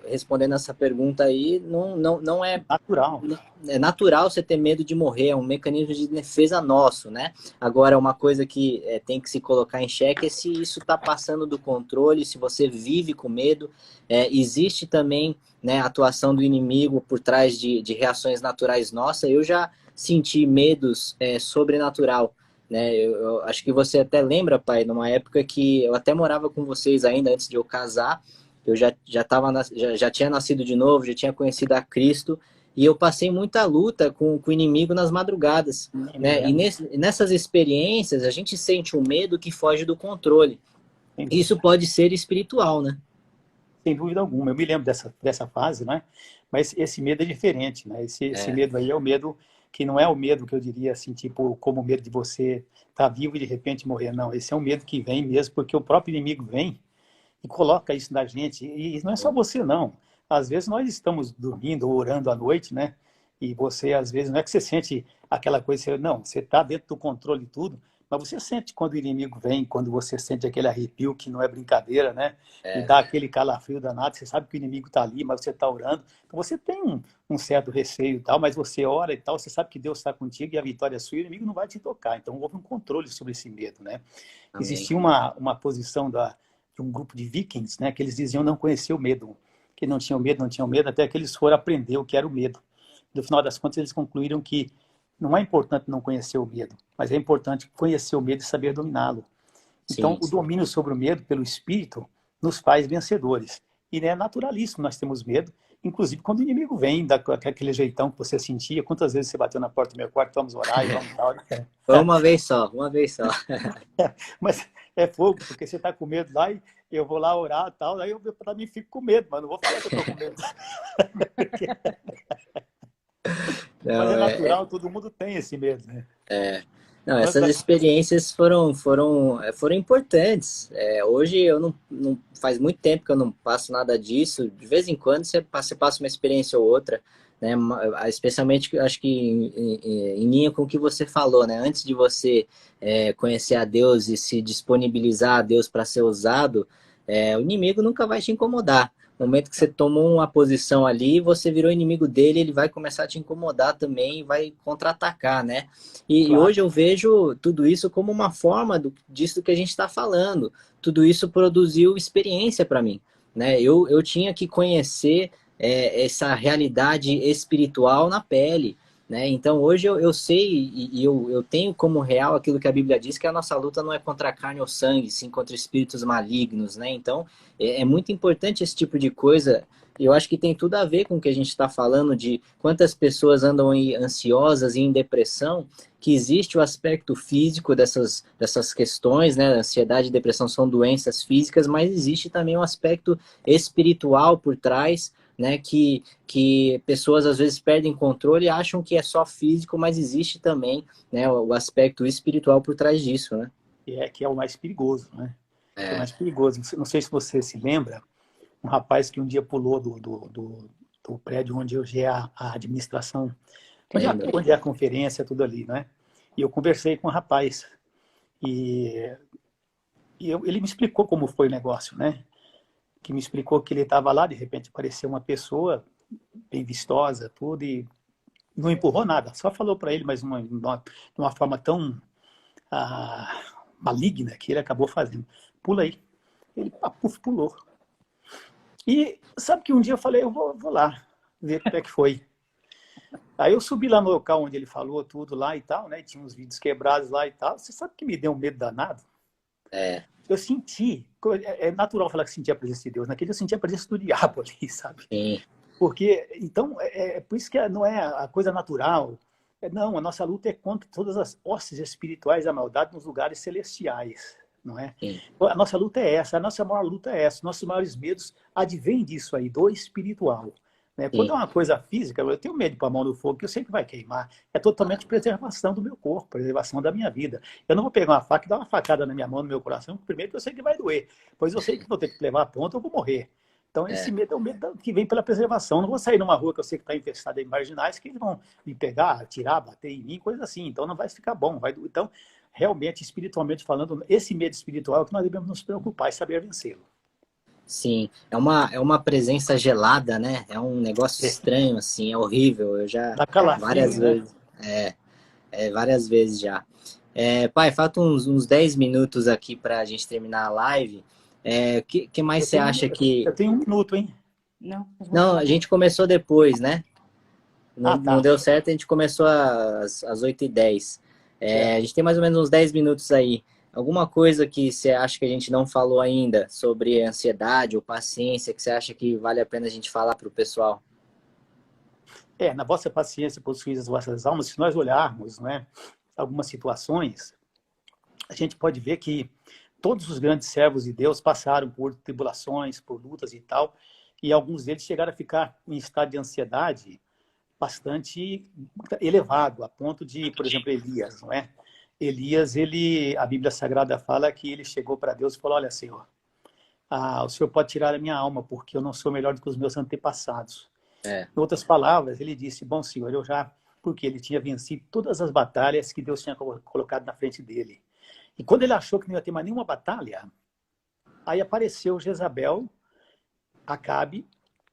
respondendo essa pergunta aí, não é Natural. é natural você ter medo de morrer, é um mecanismo de defesa nosso, né? Agora, uma coisa que tem que se colocar em xeque é se isso está passando do controle, se você vive com medo. Existe também, né, a atuação do inimigo por trás de reações naturais nossas. Eu já senti medos sobrenatural. Né? Eu acho que você até lembra, pai, numa época que eu até morava com vocês ainda antes de eu casar, eu já tinha nascido de novo, já tinha conhecido a Cristo, e eu passei muita luta com o inimigo nas madrugadas, Me né? E lembro, nessas experiências a gente sente um medo que foge do controle. sem Isso dúvida. pode ser espiritual, né? Sem dúvida alguma. Eu me lembro dessa fase, né? Mas esse medo é diferente, né? Esse É, medo aí é o medo que não é o medo que eu diria assim, tipo, como o medo de você estar vivo e de repente morrer. Não, esse é um medo que vem mesmo porque o próprio inimigo vem e coloca isso na gente. E não é só você, não. Às vezes nós estamos dormindo ou orando à noite, né? E você, às vezes, não é que você sente aquela coisa, não, você está dentro do controle de tudo, mas você sente quando o inimigo vem, quando você sente aquele arrepio que não é brincadeira, né? E é, dá aquele calafrio danado, você sabe que o inimigo está ali, mas você está orando. Então você tem um certo receio e tal, mas você ora e tal, você sabe que Deus está contigo e a vitória é sua e o inimigo não vai te tocar. Então houve um controle sobre esse medo, né? amém. Existia uma posição de um grupo de vikings, né? Que eles diziam não conhecer o medo, que não tinham medo, até que eles foram aprender o que era o medo. No final das contas, eles concluíram que não é importante não conhecer o medo, mas é importante conhecer o medo e saber dominá-lo. Então, Sim, o domínio sobre o medo pelo espírito nos faz vencedores. E é naturalíssimo nós temos medo, inclusive quando o inimigo vem, daquele jeitão que você sentia. Quantas vezes você bateu na porta do meu quarto, vamos orar e vamos tal. foi uma vez só, uma vez só. Mas é fogo, porque você está com medo lá e eu vou lá orar e tal, aí eu também fico com medo, mas não vou falar que eu estou com medo. Mas é Não, natural, todo mundo tem esse medo, né? não, Mas essas experiências foram importantes. Hoje eu não faz muito tempo que eu não passo nada disso. De vez em quando você passa uma experiência ou outra, né? Especialmente acho que em linha com o que você falou, né? Antes de você conhecer a Deus e se disponibilizar a Deus para ser usado, o inimigo nunca vai te incomodar. No momento que você tomou uma posição ali, você virou inimigo dele, ele vai começar a te incomodar também e vai contra-atacar, né? E claro, hoje eu vejo tudo isso como uma forma disso que a gente está falando. Tudo isso produziu experiência para mim. Né? Eu tinha que conhecer essa realidade espiritual na pele. Né? Então hoje eu sei e eu tenho como real aquilo que a Bíblia diz, que a nossa luta não é contra a carne ou sangue, sim contra espíritos malignos. Né? Então é muito importante esse tipo de coisa. Eu acho que tem tudo a ver com o que a gente está falando de quantas pessoas andam aí ansiosas e em depressão, que existe o aspecto físico dessas questões, né? Ansiedade e depressão são doenças físicas, mas existe também um aspecto espiritual por trás, né, que pessoas às vezes perdem controle e acham que é só físico, mas existe também, né, o aspecto espiritual por trás disso, né? Que é o mais perigoso, né? Que é o É, mais perigoso. Não sei se você se lembra, um rapaz que um dia pulou do prédio onde hoje é a administração, lembro. onde é a conferência, tudo ali, né? E eu conversei com o rapaz e, ele me explicou como foi o negócio, né? Que me explicou que ele estava lá, de repente apareceu uma pessoa bem vistosa, tudo, e não empurrou nada, só falou para ele, mas de uma forma tão maligna que ele acabou fazendo. Pula aí. Ele, puf, pulou. E sabe que um dia eu falei, eu vou lá ver como é que foi. Aí eu subi lá no local onde ele falou tudo lá e tal, né? Tinha uns vídeos quebrados lá e tal. Você sabe que me deu um medo danado? É, Eu senti, é natural falar que senti a presença de Deus. Naquele dia eu senti a presença do diabo ali, sabe? sim, Porque, então, é por isso que não é a coisa natural. Não, a nossa luta é contra todas as hostes espirituais da maldade nos lugares celestiais, não é? sim, A nossa luta é essa, a nossa maior luta é essa. Nossos maiores medos advêm disso aí, do espiritual. Né? Quando é sim. uma coisa física, eu tenho medo de pôr a mão no fogo, que eu sei que vai queimar. É totalmente preservação do meu corpo, preservação da minha vida. Eu não vou pegar uma faca e dar uma facada na minha mão, no meu coração, primeiro que eu sei que vai doer. Pois eu sei que vou ter que levar a ponta, eu vou morrer. Então, esse É. medo é o medo que vem pela preservação. Eu não vou sair numa rua que eu sei que está infestada de marginais que vão me pegar, atirar, bater em mim, coisa assim. Então, não vai ficar bom. Então, realmente, espiritualmente falando, esse medo espiritual é o que nós devemos nos preocupar e saber vencê-lo. Sim, é uma presença gelada, né? É um negócio É. estranho, assim, é horrível. Eu já Dá várias calafrio, né? vezes, várias vezes já. Pai, faltam uns 10 minutos aqui para a gente terminar a live. Que mais você acha que... Eu tenho 1 minuto, hein? Não, mas vamos Não, a falar. gente começou depois, né? Não, Ah, não tá. deu certo, a gente começou às 8h10. A Certo. gente tem mais ou menos uns 10 minutos aí. Alguma coisa que você acha que a gente não falou ainda sobre ansiedade ou paciência, que você acha que vale a pena a gente falar para o pessoal? Na vossa paciência possuís as vossas almas, se nós olharmos, né, algumas situações, a gente pode ver que todos os grandes servos de Deus passaram por tribulações, por lutas e tal, e alguns deles chegaram a ficar em estado de ansiedade bastante elevado, a ponto de, por exemplo, Elias, não é? Elias, a Bíblia Sagrada fala que ele chegou para Deus e falou: olha, Senhor, o Senhor pode tirar a minha alma, porque eu não sou melhor do que os meus antepassados. É, Em outras palavras, ele disse: bom, Senhor, eu já... Porque ele tinha vencido todas as batalhas que Deus tinha colocado na frente dele. E quando ele achou que não ia ter mais nenhuma batalha, aí apareceu Jezabel, Acabe,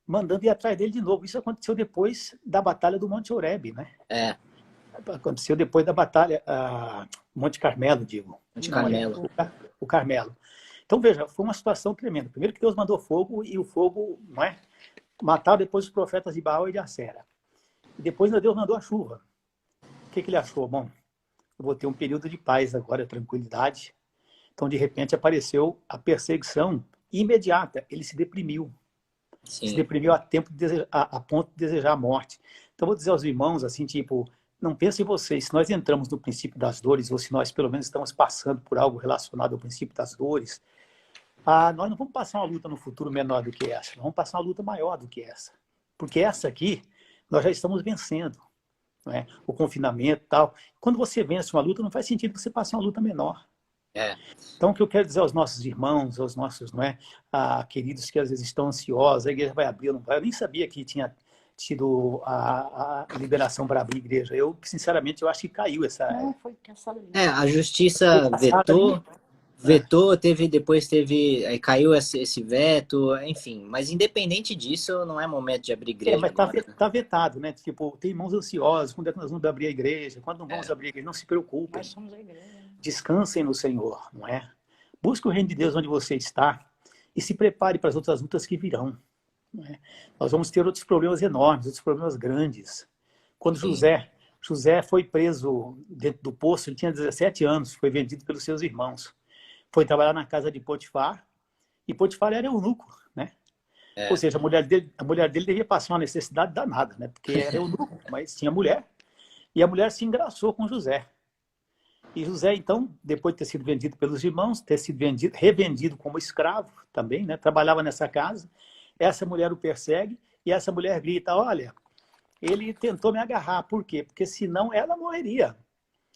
mandando ir atrás dele de novo. Isso aconteceu depois da batalha do Monte Horebe, né? é, Aconteceu depois da batalha, Monte Carmelo, digo. de Não, Carmelo. o Carmelo. Então, veja, foi uma situação tremenda. Primeiro que Deus mandou fogo, e o fogo, não é? Mataram depois os profetas de Baal e de Acera. E depois Deus mandou a chuva. O que ele achou? Bom, eu vou ter um período de paz agora, tranquilidade. Então, de repente, apareceu a perseguição imediata. Ele se deprimiu. Se Sim, deprimiu a ponto de desejar a morte. Então, vou dizer aos irmãos, assim, tipo, não pensem em vocês, se nós entramos no princípio das dores, ou se nós, pelo menos, estamos passando por algo relacionado ao princípio das dores, nós não vamos passar uma luta no futuro menor do que essa, nós vamos passar uma luta maior do que essa. Porque essa aqui, nós já estamos vencendo. Não é? O confinamento e tal. Quando você vence uma luta, não faz sentido você passar uma luta menor. é, Então, o que eu quero dizer aos nossos irmãos, aos nossos, não é, queridos que às vezes estão ansiosos, a igreja vai abrir ou não vai? Eu nem sabia que tinha tido a liberação para abrir a igreja. Eu, sinceramente, eu acho que caiu essa... Não, foi caçada ali. a justiça vetou, depois teve, aí caiu esse veto, enfim. Mas independente disso, não é momento de abrir igreja Mas está agora, né? tá vetado, né? Tipo, tem irmãos ansiosos, quando é que nós vamos abrir a igreja? Quando não vamos É, abrir a igreja? Não se preocupem. Nós somos a igreja. Descansem no Senhor, não é? Busque o reino de Deus onde você está e se prepare para as outras lutas que virão. Não é? Nós vamos ter outros problemas enormes, outros problemas grandes. Quando sim, José foi preso dentro do poço, ele tinha 17 anos, foi vendido pelos seus irmãos. Foi trabalhar na casa de Potifar, e Potifar era eunuco, né? Ou é, seja, a mulher dele devia passar uma necessidade danada, né? Porque era eunuco, mas tinha mulher, e a mulher se engraçou com José. E José, então, depois de ter sido vendido pelos irmãos, ter sido revendido como escravo também, né? Trabalhava nessa casa, essa mulher o persegue e essa mulher grita, olha, ele tentou me agarrar. Por quê? Porque senão ela morreria.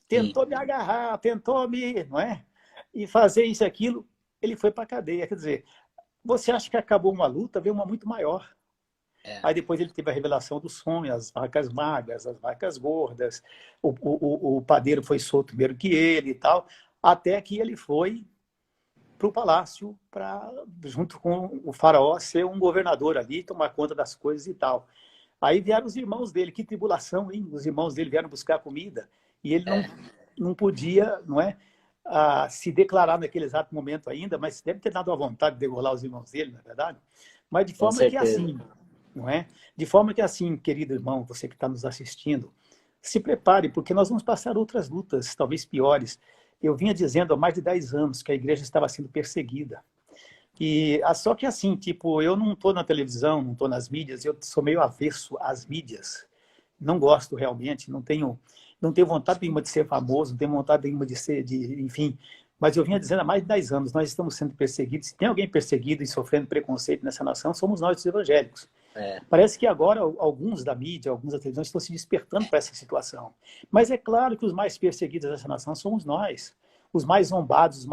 Tentou me agarrar, tentou me, não é? E fazer isso e aquilo, ele foi para a cadeia. Quer dizer, você acha que acabou uma luta, veio uma muito maior. Aí depois ele teve a revelação do sonho, as vacas magras, as vacas gordas, o padeiro foi solto primeiro que ele e tal, até que ele foi para o palácio, junto com o faraó, ser um governador ali, tomar conta das coisas e tal. Aí vieram os irmãos dele, que tribulação, hein? Os irmãos dele vieram buscar comida, e ele não podia, não é, se declarar naquele exato momento ainda, mas deve ter dado a vontade de degolar os irmãos dele, na é verdade? Mas de forma que é assim, não é? De forma que é assim, querido irmão, você que está nos assistindo, se prepare, porque nós vamos passar outras lutas, talvez piores. Eu vinha dizendo há mais de 10 anos que a igreja estava sendo perseguida. E só que assim, tipo, eu não estou na televisão, não estou nas mídias, eu sou meio avesso às mídias. Não gosto realmente, não tenho vontade nenhuma de ser famoso, não tenho vontade nenhuma de ser, enfim. Mas eu vinha dizendo há mais de 10 anos, nós estamos sendo perseguidos. Se tem alguém perseguido e sofrendo preconceito nessa nação, somos nós, os evangélicos. Parece que agora alguns da mídia, alguns da televisão estão se despertando para essa situação. Mas é claro que os mais perseguidos dessa nação somos nós. Os mais zombados,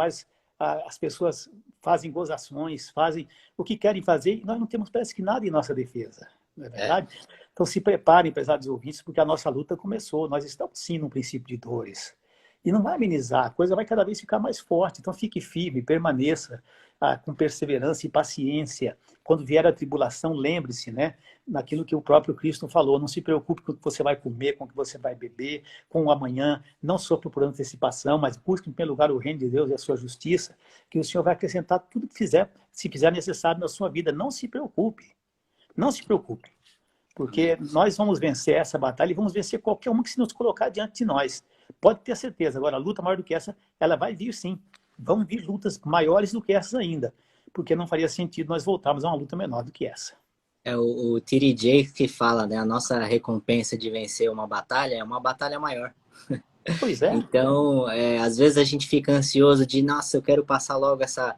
as pessoas fazem gozações, fazem o que querem fazer, e nós não temos, parece que, nada em nossa defesa. Não é verdade? Então se preparem, pesados ouvintes, porque a nossa luta começou. Nós estamos sim num princípio de dores. E não vai amenizar, a coisa vai cada vez ficar mais forte. Então fique firme, permaneça com perseverança e paciência. Quando vier a tribulação, lembre-se, né, naquilo que o próprio Cristo falou. Não se preocupe com o que você vai comer, com o que você vai beber, com o amanhã. Não sofra por antecipação, mas busque em primeiro lugar o reino de Deus e a sua justiça, que o Senhor vai acrescentar tudo que fizer, se fizer necessário na sua vida. Não se preocupe. Não se preocupe. Porque nós vamos vencer essa batalha e vamos vencer qualquer uma que se nos colocar diante de nós. Pode ter certeza. Agora, a luta maior do que essa, ela vai vir sim. Vão vir lutas maiores do que essas ainda. Porque não faria sentido nós voltarmos a uma luta menor do que essa. É o T.D. Jakes que fala, né? A nossa recompensa de vencer uma batalha é uma batalha maior. Pois é. Então, às vezes a gente fica ansioso de, nossa, eu quero passar logo essa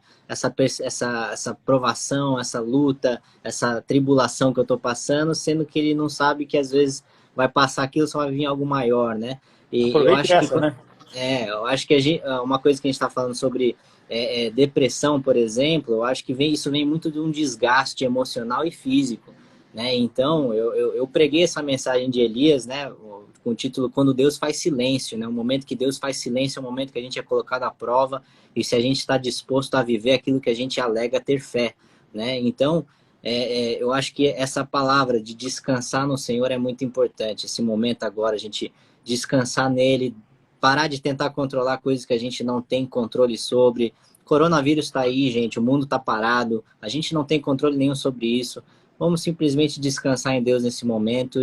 provação, essa luta, essa tribulação que eu estou passando, sendo que ele não sabe que às vezes vai passar aquilo, só vai vir algo maior, né? E eu acho essa, né? eu acho que uma coisa que a gente está falando sobre depressão, por exemplo, eu acho que isso vem muito de um desgaste emocional e físico, né? Então, eu preguei essa mensagem de Elias, né, com o título Quando Deus faz silêncio, né? O momento que Deus faz silêncio é o momento que a gente é colocado à prova e se a gente está disposto a viver aquilo que a gente alega ter fé, né? Então, eu acho que essa palavra de descansar no Senhor é muito importante. Esse momento agora, a gente descansar nele, parar de tentar controlar coisas que a gente não tem controle sobre. Coronavírus está aí, gente, o mundo está parado, a gente não tem controle nenhum sobre isso. Vamos simplesmente descansar em Deus nesse momento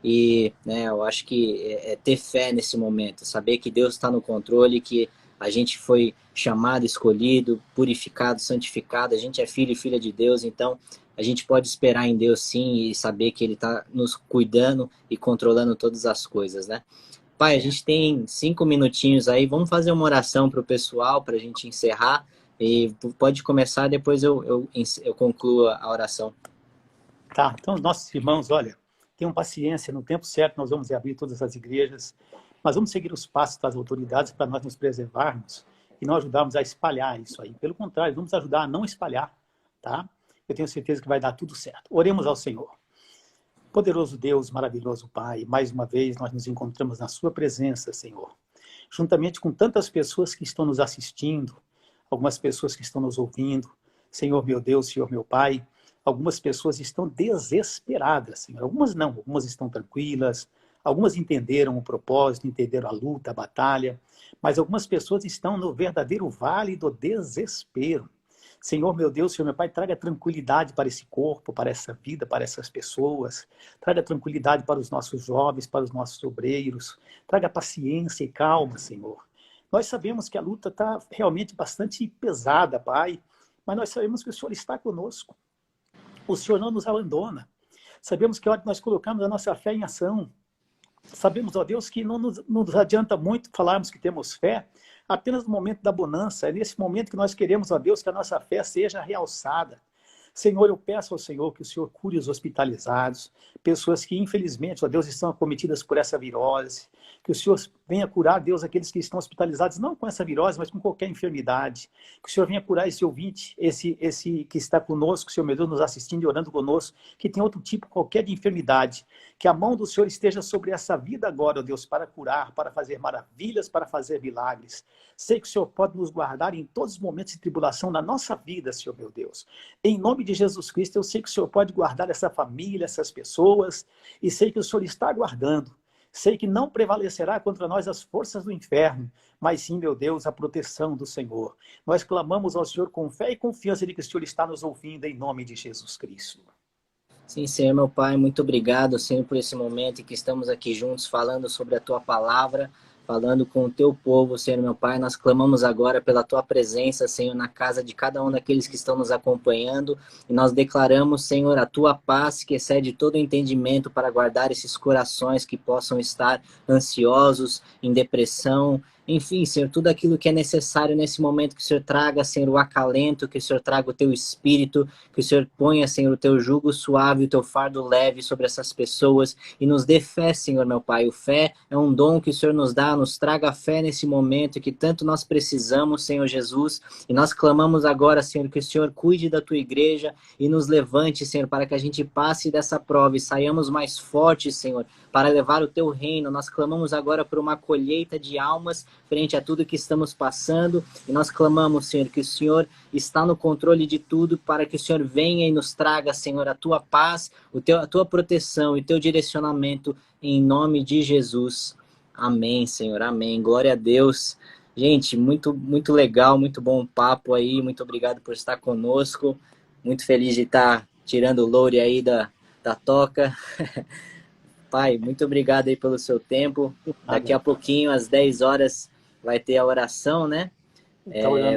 e né, eu acho que ter fé nesse momento, saber que Deus está no controle, que a gente foi chamado, escolhido, purificado, santificado, a gente é filho e filha de Deus, então a gente pode esperar em Deus sim e saber que Ele está nos cuidando e controlando todas as coisas, né? Pai, a gente tem 5 minutinhos aí, vamos fazer uma oração para o pessoal, para a gente encerrar, e pode começar, depois eu concluo a oração. Tá, então nossos irmãos, olha, tenham paciência, no tempo certo nós vamos abrir todas as igrejas, mas vamos seguir os passos das autoridades para nós nos preservarmos e não ajudarmos a espalhar isso aí. Pelo contrário, vamos ajudar a não espalhar, tá? Eu tenho certeza que vai dar tudo certo. Oremos ao Senhor. Poderoso Deus, maravilhoso Pai, mais uma vez nós nos encontramos na sua presença, Senhor, juntamente com tantas pessoas que estão nos assistindo, algumas pessoas que estão nos ouvindo, Senhor meu Deus, Senhor meu Pai, algumas pessoas estão desesperadas, Senhor. Algumas não, algumas estão tranquilas, algumas entenderam o propósito, entenderam a luta, a batalha, mas algumas pessoas estão no verdadeiro vale do desespero. Senhor, meu Deus, Senhor, meu Pai, traga tranquilidade para esse corpo, para essa vida, para essas pessoas. Traga tranquilidade para os nossos jovens, para os nossos obreiros. Traga paciência e calma, Senhor. Nós sabemos que a luta está realmente bastante pesada, Pai, mas nós sabemos que o Senhor está conosco. O Senhor não nos abandona. Sabemos que a hora que nós colocamos a nossa fé em ação, sabemos, ó Deus, que não nos adianta muito falarmos que temos fé apenas no momento da bonança. É nesse momento que nós queremos, ó Deus, que a nossa fé seja realçada. Senhor, eu peço ao Senhor que o Senhor cure os hospitalizados, pessoas que, infelizmente, ó Deus, estão acometidas por essa virose. Que o Senhor venha curar, Deus, aqueles que estão hospitalizados, não com essa virose, mas com qualquer enfermidade. Que o Senhor venha curar esse ouvinte, esse que está conosco, Senhor, meu Deus, nos assistindo e orando conosco, que tem outro tipo qualquer de enfermidade. Que a mão do Senhor esteja sobre essa vida agora, ó Deus, para curar, para fazer maravilhas, para fazer milagres. Sei que o Senhor pode nos guardar em todos os momentos de tribulação na nossa vida, Senhor, meu Deus. Em nome de Jesus Cristo, eu sei que o Senhor pode guardar essa família, essas pessoas, e sei que o Senhor está guardando. Sei que não prevalecerá contra nós as forças do inferno, mas sim, meu Deus, a proteção do Senhor. Nós clamamos ao Senhor com fé e confiança de que o Senhor está nos ouvindo em nome de Jesus Cristo. Sim, Senhor, meu Pai, muito obrigado, Senhor, por esse momento em que estamos aqui juntos falando sobre a Tua palavra, falando com o Teu povo, Senhor, meu Pai. Nós clamamos agora pela Tua presença, Senhor, na casa de cada um daqueles que estão nos acompanhando, e nós declaramos, Senhor, a Tua paz que excede todo entendimento para guardar esses corações que possam estar ansiosos, em depressão. Enfim, Senhor, tudo aquilo que é necessário nesse momento, que o Senhor traga, Senhor, o acalento, que o Senhor traga o Teu Espírito, que o Senhor ponha, Senhor, o Teu jugo suave, o Teu fardo leve sobre essas pessoas e nos dê fé, Senhor, meu Pai. O fé é um dom que o Senhor nos dá, nos traga fé nesse momento que tanto nós precisamos, Senhor Jesus. E nós clamamos agora, Senhor, que o Senhor cuide da Tua igreja e nos levante, Senhor, para que a gente passe dessa prova e saiamos mais fortes, Senhor, para levar o Teu reino. Nós clamamos agora por uma colheita de almas frente a tudo que estamos passando, e nós clamamos, Senhor, que o Senhor está no controle de tudo, para que o Senhor venha e nos traga, Senhor, a Tua paz, a Tua proteção e o Teu direcionamento, em nome de Jesus. Amém, Senhor, amém. Glória a Deus. Gente, muito, muito legal, muito bom papo aí, muito obrigado por estar conosco, muito feliz de estar tirando o loure aí da toca. Pai, muito obrigado aí pelo seu tempo. Daqui a pouquinho, às 10 horas, vai ter a oração, né?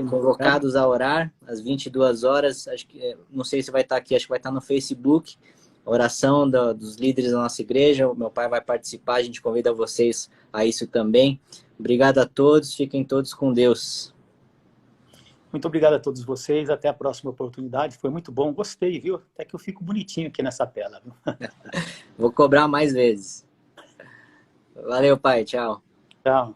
Convocados a orar, às 22 horas. Acho que, não sei se vai estar aqui, acho que vai estar no Facebook. A oração dos líderes da nossa igreja. O meu pai vai participar, a gente convida vocês a isso também. Obrigado a todos, fiquem todos com Deus. Muito obrigado a todos vocês, até a próxima oportunidade, foi muito bom, gostei, viu? Até que eu fico bonitinho aqui nessa tela. Viu? Vou cobrar mais vezes. Valeu, pai, tchau. Tchau.